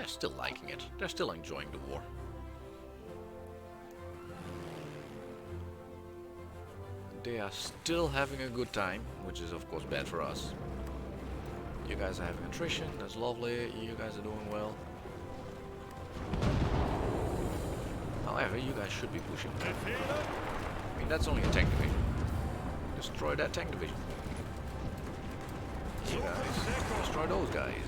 still liking it. They're still enjoying the war. They are still having a good time, which is of course bad for us. You guys are having attrition, that's lovely. You guys are doing well. However, you guys should be pushing. I mean, that's only a tank division. Destroy that tank division. You guys, destroy those guys.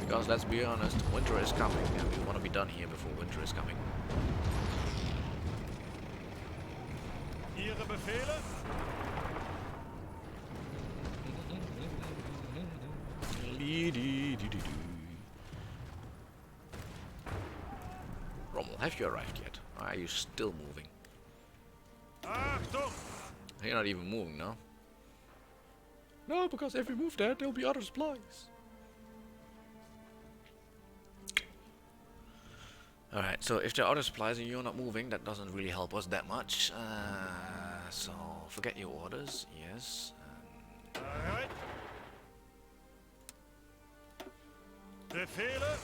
Because let's be honest, winter is coming, and we want to be done here before winter is coming. Ihre Befehle? Rommel, have you arrived yet? Or are you still moving? Achtung! You're not even moving, no? No, because if we move there, there'll be other supplies. Alright, so if there are other supplies and you're not moving, that doesn't really help us that much. So, forget your orders, yes. Alright. Befehle?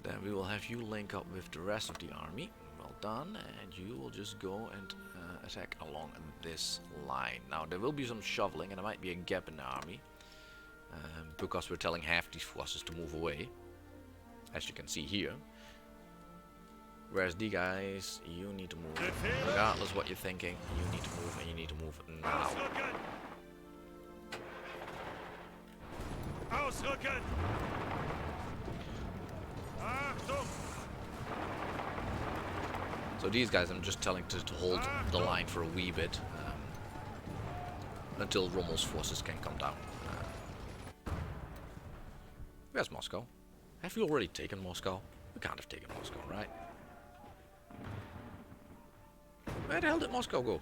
Then we will have you link up with the rest of the army. Well done. And you will just go and attack along this line. Now, there will be some shoveling and there might be a gap in the army. Because we're telling half these forces to move away. As you can see here. Whereas the guys, you need to move. Regardless what you're thinking, you need to move and you need to move now. Ausrücken! Ausrücken! Achtung! So these guys I'm just telling to hold the line for a wee bit. Until Rommel's forces can come down. Where's Moscow? Have we already taken Moscow? We can't have taken Moscow, right? Where the hell did Moscow go?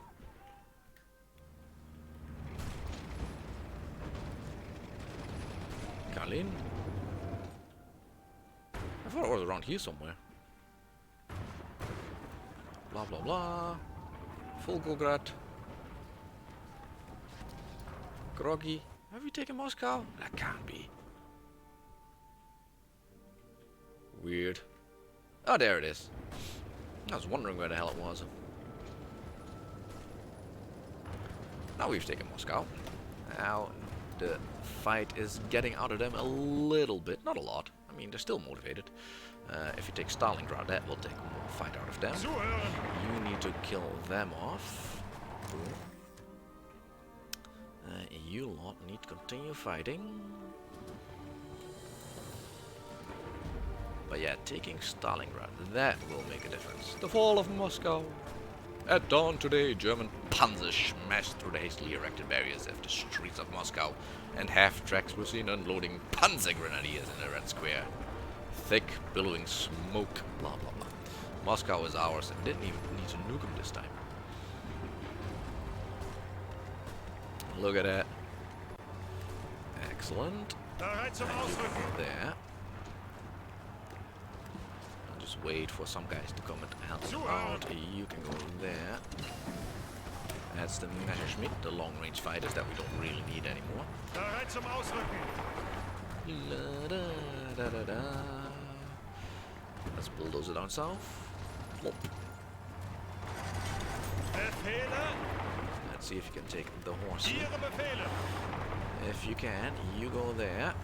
Kalin? I thought it was around here somewhere. Blah blah blah. Volgograd. Groggy. Have we taken Moscow? That can't be. Weird. Oh, there it is. I was wondering where the hell it was. Now we've taken Moscow. Now the fight is getting out of them a little bit. Not a lot. I mean, they're still motivated. If you take Stalingrad, that will take more fight out of them. You need to kill them off. You lot need to continue fighting. But yeah, taking Stalingrad, that will make a difference. The fall of Moscow. At dawn today, German panzers smashed through the hastily erected barriers of the streets of Moscow, and half-tracks were seen unloading panzer grenadiers in the Red Square. Thick, billowing smoke, blah blah blah. Moscow is ours and didn't even need to nuke them this time. Look at that. Excellent. And you can go there. Just wait for some guys to come and help out. You can go there. That's the Messerschmitt, the long-range fighters that we don't really need anymore. Let's bulldoze it down south. Plop. Befehle. Let's see if you can take the horse. Ihre Befehle. If you can, you go there.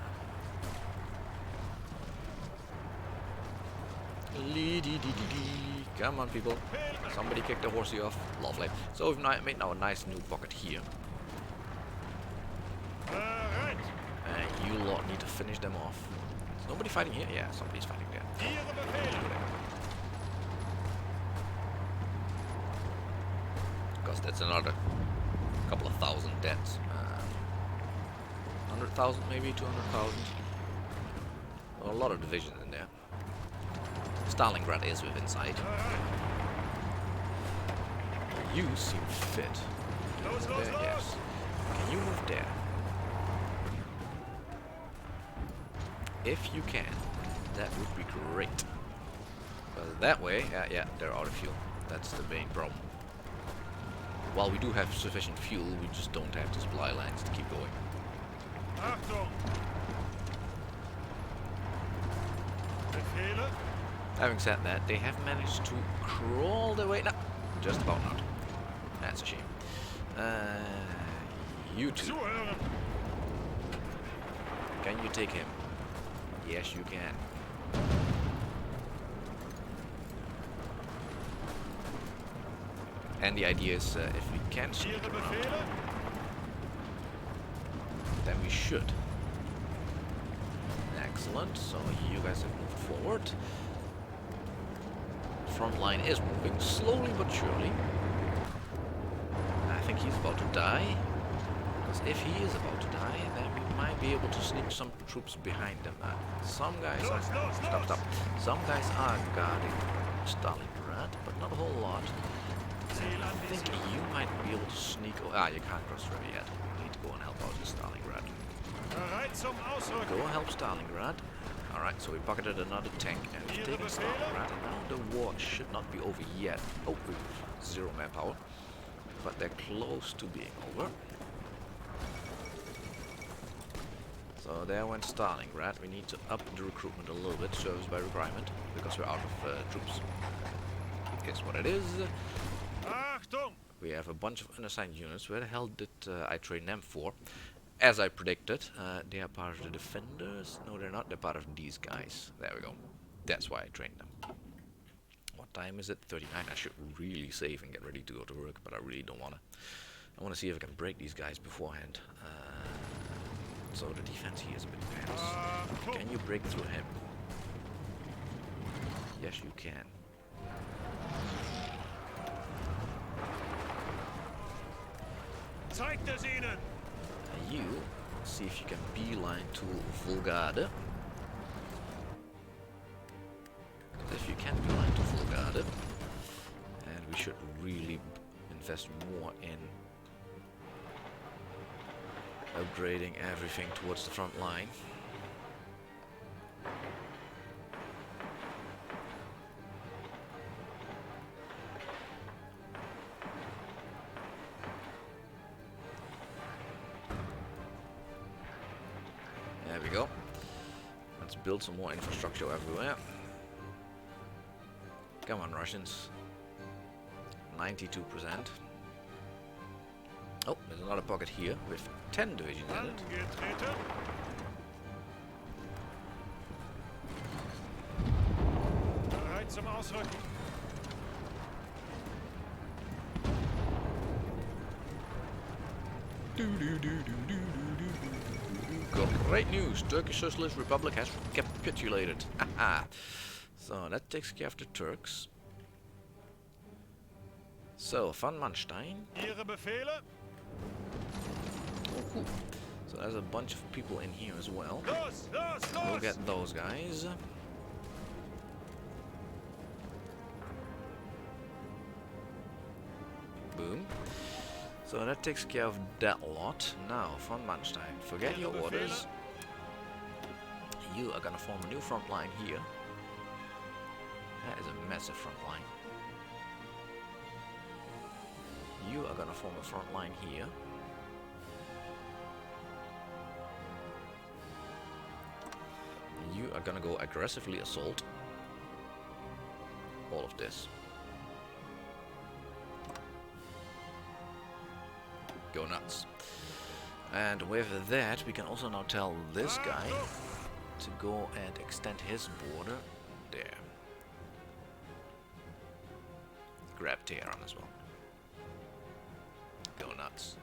Come on, people. Somebody kick the horsey off. Lovely. So we've made now a nice new pocket here. Bereit. And you lot need to finish them off. Is nobody fighting here? Yeah, somebody's fighting there. Ihre Befehle. Because that's another couple of thousand deaths. 100,000 maybe, 200,000. A lot of divisions in there. Stalingrad is within sight. You seem fit. Los, There, los, los. yes. Can you move there? If you can, that would be great. But that way, yeah, they're out of fuel. That's the main problem. While we do have sufficient fuel, we just don't have the supply lines to keep going. Achtung. Befehle. Having said that, they have managed to crawl their way. No, just about not. That's a shame. You two, Zuhören. can you take him? Yes, you can. And the idea is, if we can sneak Ihre around, Befehle. then we should. Excellent. So you guys have moved forward. Front line is moving slowly but surely. I think he's about to die. Because if he is about to die, then we might be able to sneak some troops behind them. Some guys are... Stop. Some guys are guarding Stalingrad, but not a whole lot. I think you might be able to sneak... you can't cross the river yet. You need to go and help out in Stalingrad. Bereit zum Ausrücken. Go help Stalingrad. Alright, so we pocketed another tank and we've taken Stalingrad. And now the war should not be over yet. Oh, we've 0 manpower. But they're close to being over. So there went Stalingrad. We need to up the recruitment a little bit, service by requirement, because we're out of troops. It's what it is. Achtung. We have a bunch of unassigned units. Where the hell did I train them for? As I predicted, they are part of the defenders. No, they're not. They're part of these guys. There we go. That's why I trained them. What time is it? 39. I should really save and get ready to go to work, but I really don't want to. I want to see if I can break these guys beforehand. So the defense here is a bit bad. Achtung. Can you break through him? Yes, you can. Zeigt es ihnen. You see if you can beeline to Vulgade. If you can beeline to Vulgade, and we should really invest more in upgrading everything towards the front line. There we go. Let's build some more infrastructure everywhere. Come on, Russians. 92%. Oh, there's another pocket here with 10 divisions in it. Angetreten. Bereit zum Ausrücken. Great news! Turkish Socialist Republic has capitulated. Haha. So that takes care of the Turks. So, Van Manstein. Ihre Befehle. Oh, cool. So there's a bunch of people in here as well. Los, los, We'll los. get those guys. Boom. So that takes care of that lot. Now, Van Manstein, forget your orders. You are gonna form a new front line here. That is a massive front line. You are gonna form a front line here. You are gonna go aggressively assault. all of this. Go nuts. And with that, we can also now tell this guy to go and extend his border there. Grab Tehran as well. Go nuts.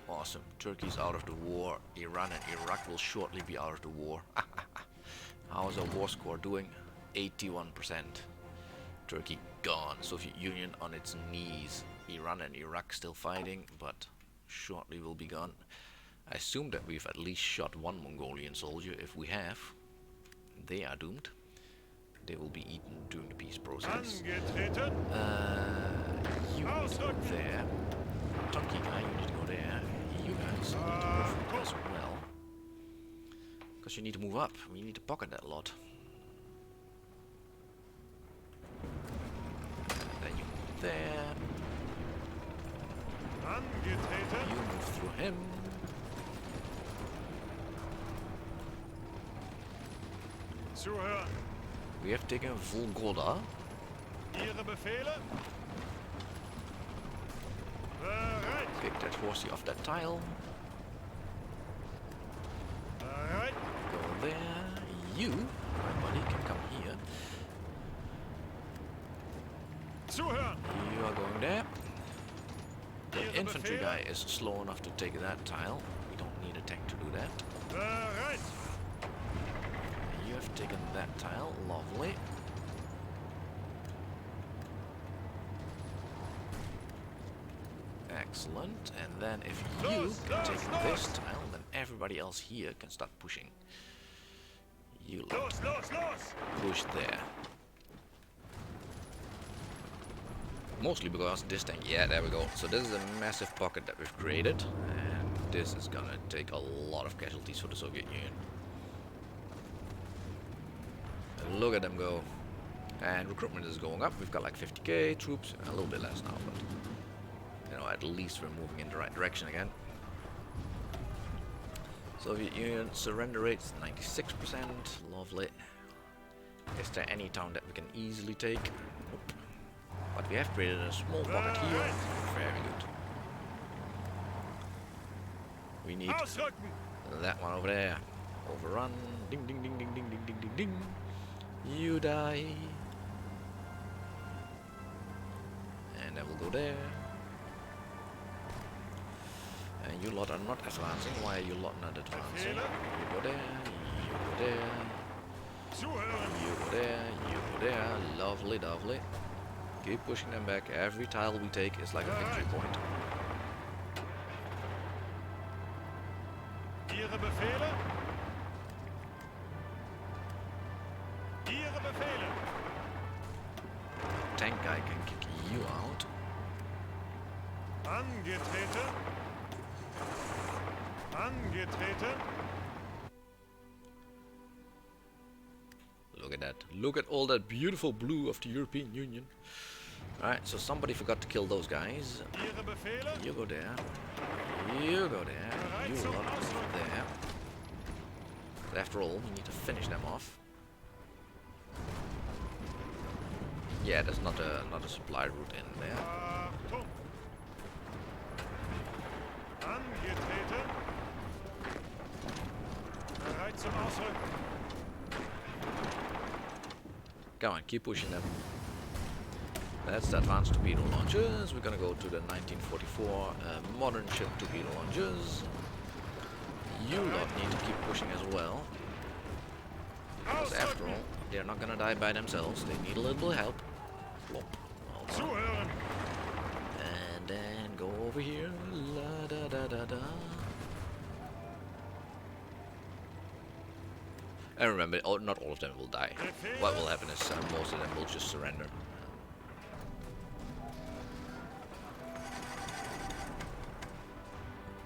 Awesome. Turkey's out of the war. Iran and Iraq will shortly be out of the war. How is our war score doing? 81%. Turkey gone. Soviet Union on its knees. Iran and Iraq still fighting, but shortly will be gone. I assume that we've at least shot one Mongolian soldier. If we have, they are doomed. They will be eaten during the peace process. You need to go there. Turkey guy, you need to go there. You guys need to go as well. Because you need to move up. We need to pocket that lot. Then you move there. You move through him. Zuhören. We have taken Volgoda. Ihre Befehle? Bereit. Kick that horsey off that tile. Bereit. Go there. You, my buddy, can come here. Zuhören. You are going there. The Ihre infantry Befehle? guy is slow enough to take that tile. We don't need a tank to do that. Bereit. You have taken that tile. Lovely. Excellent. And then if you can take this tile, then everybody else here can start pushing. You lot push there. Mostly because this tank, yeah, there we go. So this is a massive pocket that we've created, and this is gonna take a lot of casualties for the Soviet Union. And look at them go. And recruitment is going up. We've got like 50k troops, a little bit less now, but you know, at least we're moving in the right direction again. Soviet Union surrender rates 96%. Lovely. Is there any town that we can easily take? Nope. But we have created a small pocket here. Very good. We need that one over there. Overrun. Ding ding ding ding ding ding ding ding ding. You die. And then we'll go there. And you lot are not advancing. Why are you lot not advancing? You go there. You go there. You go there. You go there. Lovely, lovely. Keep pushing them back. Every tile we take is like a victory point. Ihre Befehle? Ihre Befehle? Tank guy can kick you out. Angetreten. Angetreten. Look at that. Look at all that beautiful blue of the European Union. Alright, so somebody forgot to kill those guys. Ihre Befehle? You go there. You go there. You lot go there. But after all, we need to finish them off. Yeah, there's not a supply route in there. Achtung. Angetreten. Bereit zum Ausrücken. Come on, keep pushing them. That's the advanced torpedo launchers. We're gonna go to the 1944 modern ship torpedo launchers. You lot need to keep pushing as well. Because after all, they're not gonna die by themselves. They need a little bit of help. Plop. Well done. Zuhören. And then go over here. La da da da da. And remember, not all of them will die. What will happen is most of them will just surrender.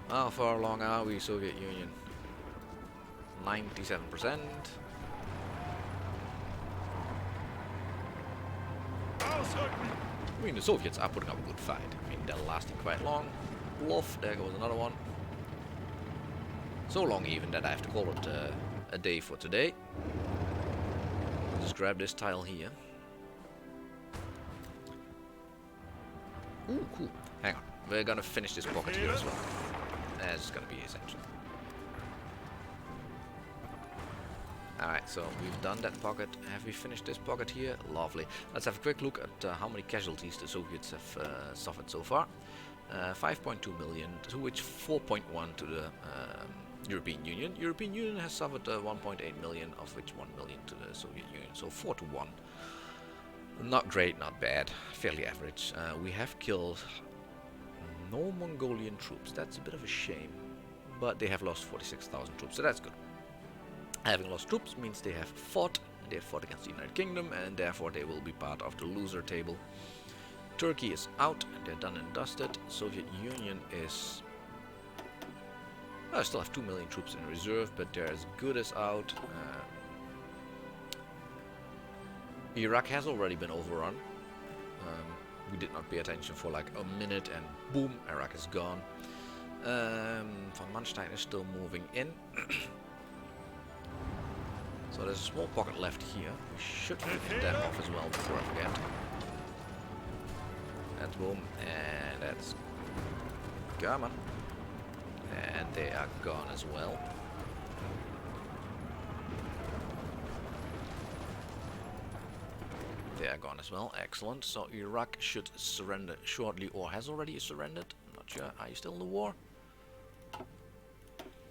How far along are we, Soviet Union? 97%. Ausrücken. I mean, the Soviets are putting up a good fight. I mean, they're lasting quite long. Bluff, there goes another one. So long even that I have to call it a day for today. just grab this tile here. Ooh, cool. Hang on. We're gonna finish this pocket here as well. That's gonna be essential. Alright, so we've done that pocket. Have we finished this pocket here? Lovely. Let's have a quick look at how many casualties the Soviets have suffered so far. 5.2 million, to which 4.1 to the European Union. European Union has suffered 1.8 million, of which 1 million to the Soviet Union. So 4 to 1. Not great, not bad. Fairly average. We have killed no Mongolian troops. That's a bit of a shame. But they have lost 46,000 troops, so that's good. Having lost troops means they have fought against the United Kingdom, and therefore they will be part of the loser table. Turkey is out, and they're done and dusted. Soviet Union is... I still have 2 million troops in reserve, but they're as good as out. Iraq has already been overrun. We did not pay attention for like a minute, and boom, Iraq is gone. Von Manstein is still moving in. So there's a small pocket left here. We should finish them off as well before I forget. That's boom, and that's... Come on. And they are gone as well. They are gone as well, excellent. So Iraq should surrender shortly, or has already surrendered. I'm not sure. Are you still in the war?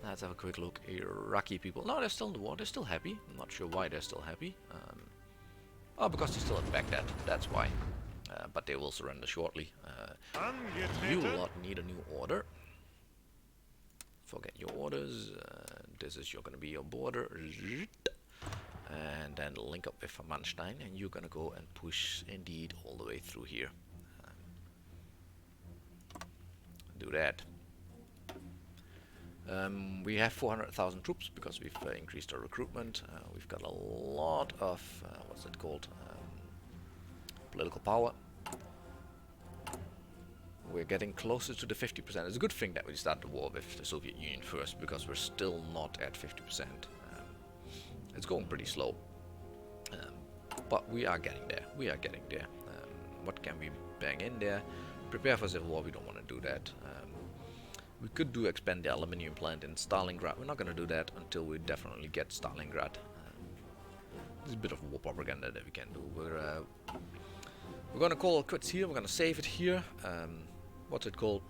Let's have a quick look. Iraqi people. No, they're still in the war. They're still happy. I'm not sure why they're still happy. Oh, because they're still at Baghdad. That's why. But they will surrender shortly. You lot need a new order. Forget your orders. This is going to be your border. And then link up with Manstein. And you're going to go and push indeed all the way through here. Do that. We have 400,000 troops because we've increased our recruitment. We've got a lot of, what's it called, political power. We're getting closer to the 50%. It's a good thing that we start the war with the Soviet Union first, because we're still not at 50%. It's going pretty slow. But we are getting there. We are getting there. What can we bang in there? Prepare for civil war. We don't want to do that. We could expand the aluminium plant in Stalingrad. We're not going to do that until we definitely get Stalingrad. There's a bit of war propaganda that we can do. We're going to call it quits here. We're going to save it here. What's it called?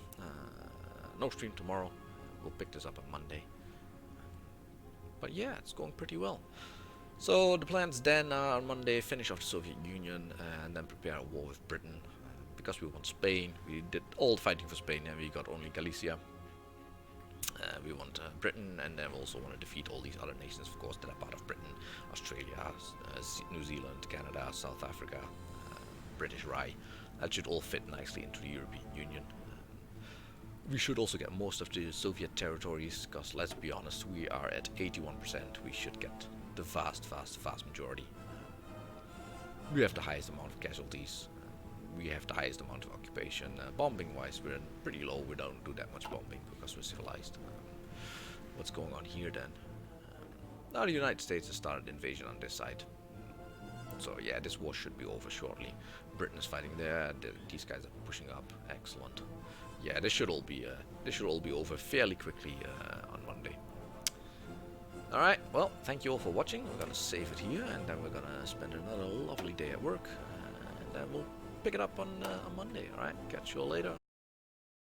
No stream tomorrow. We'll pick this up on Monday. But yeah, it's going pretty well. So the plans then are on Monday, finish off the Soviet Union and then prepare a war with Britain. Because we want Spain. We did all the fighting for Spain and we got only Galicia. We want Britain, and then we also want to defeat all these other nations, of course, that are part of Britain. Australia, New Zealand, Canada, South Africa, British Rye. That should all fit nicely into the European Union. We should also get most of the Soviet territories, because let's be honest, we are at 81%. We should get the vast majority. We have the highest amount of casualties. We have the highest amount of occupation. Bombing wise, we're pretty low. We don't do that much bombing because we're civilized. What's going on here then? Now the United States has started invasion on this side. So yeah, this war should be over shortly. Britain is fighting there. These guys are pushing up. Excellent. Yeah, this should all be over fairly quickly on Monday. All right. Well, thank you all for watching. We're gonna save it here, and then we're gonna spend another lovely day at work, and then we'll pick it up on Monday. All right. Catch you all later.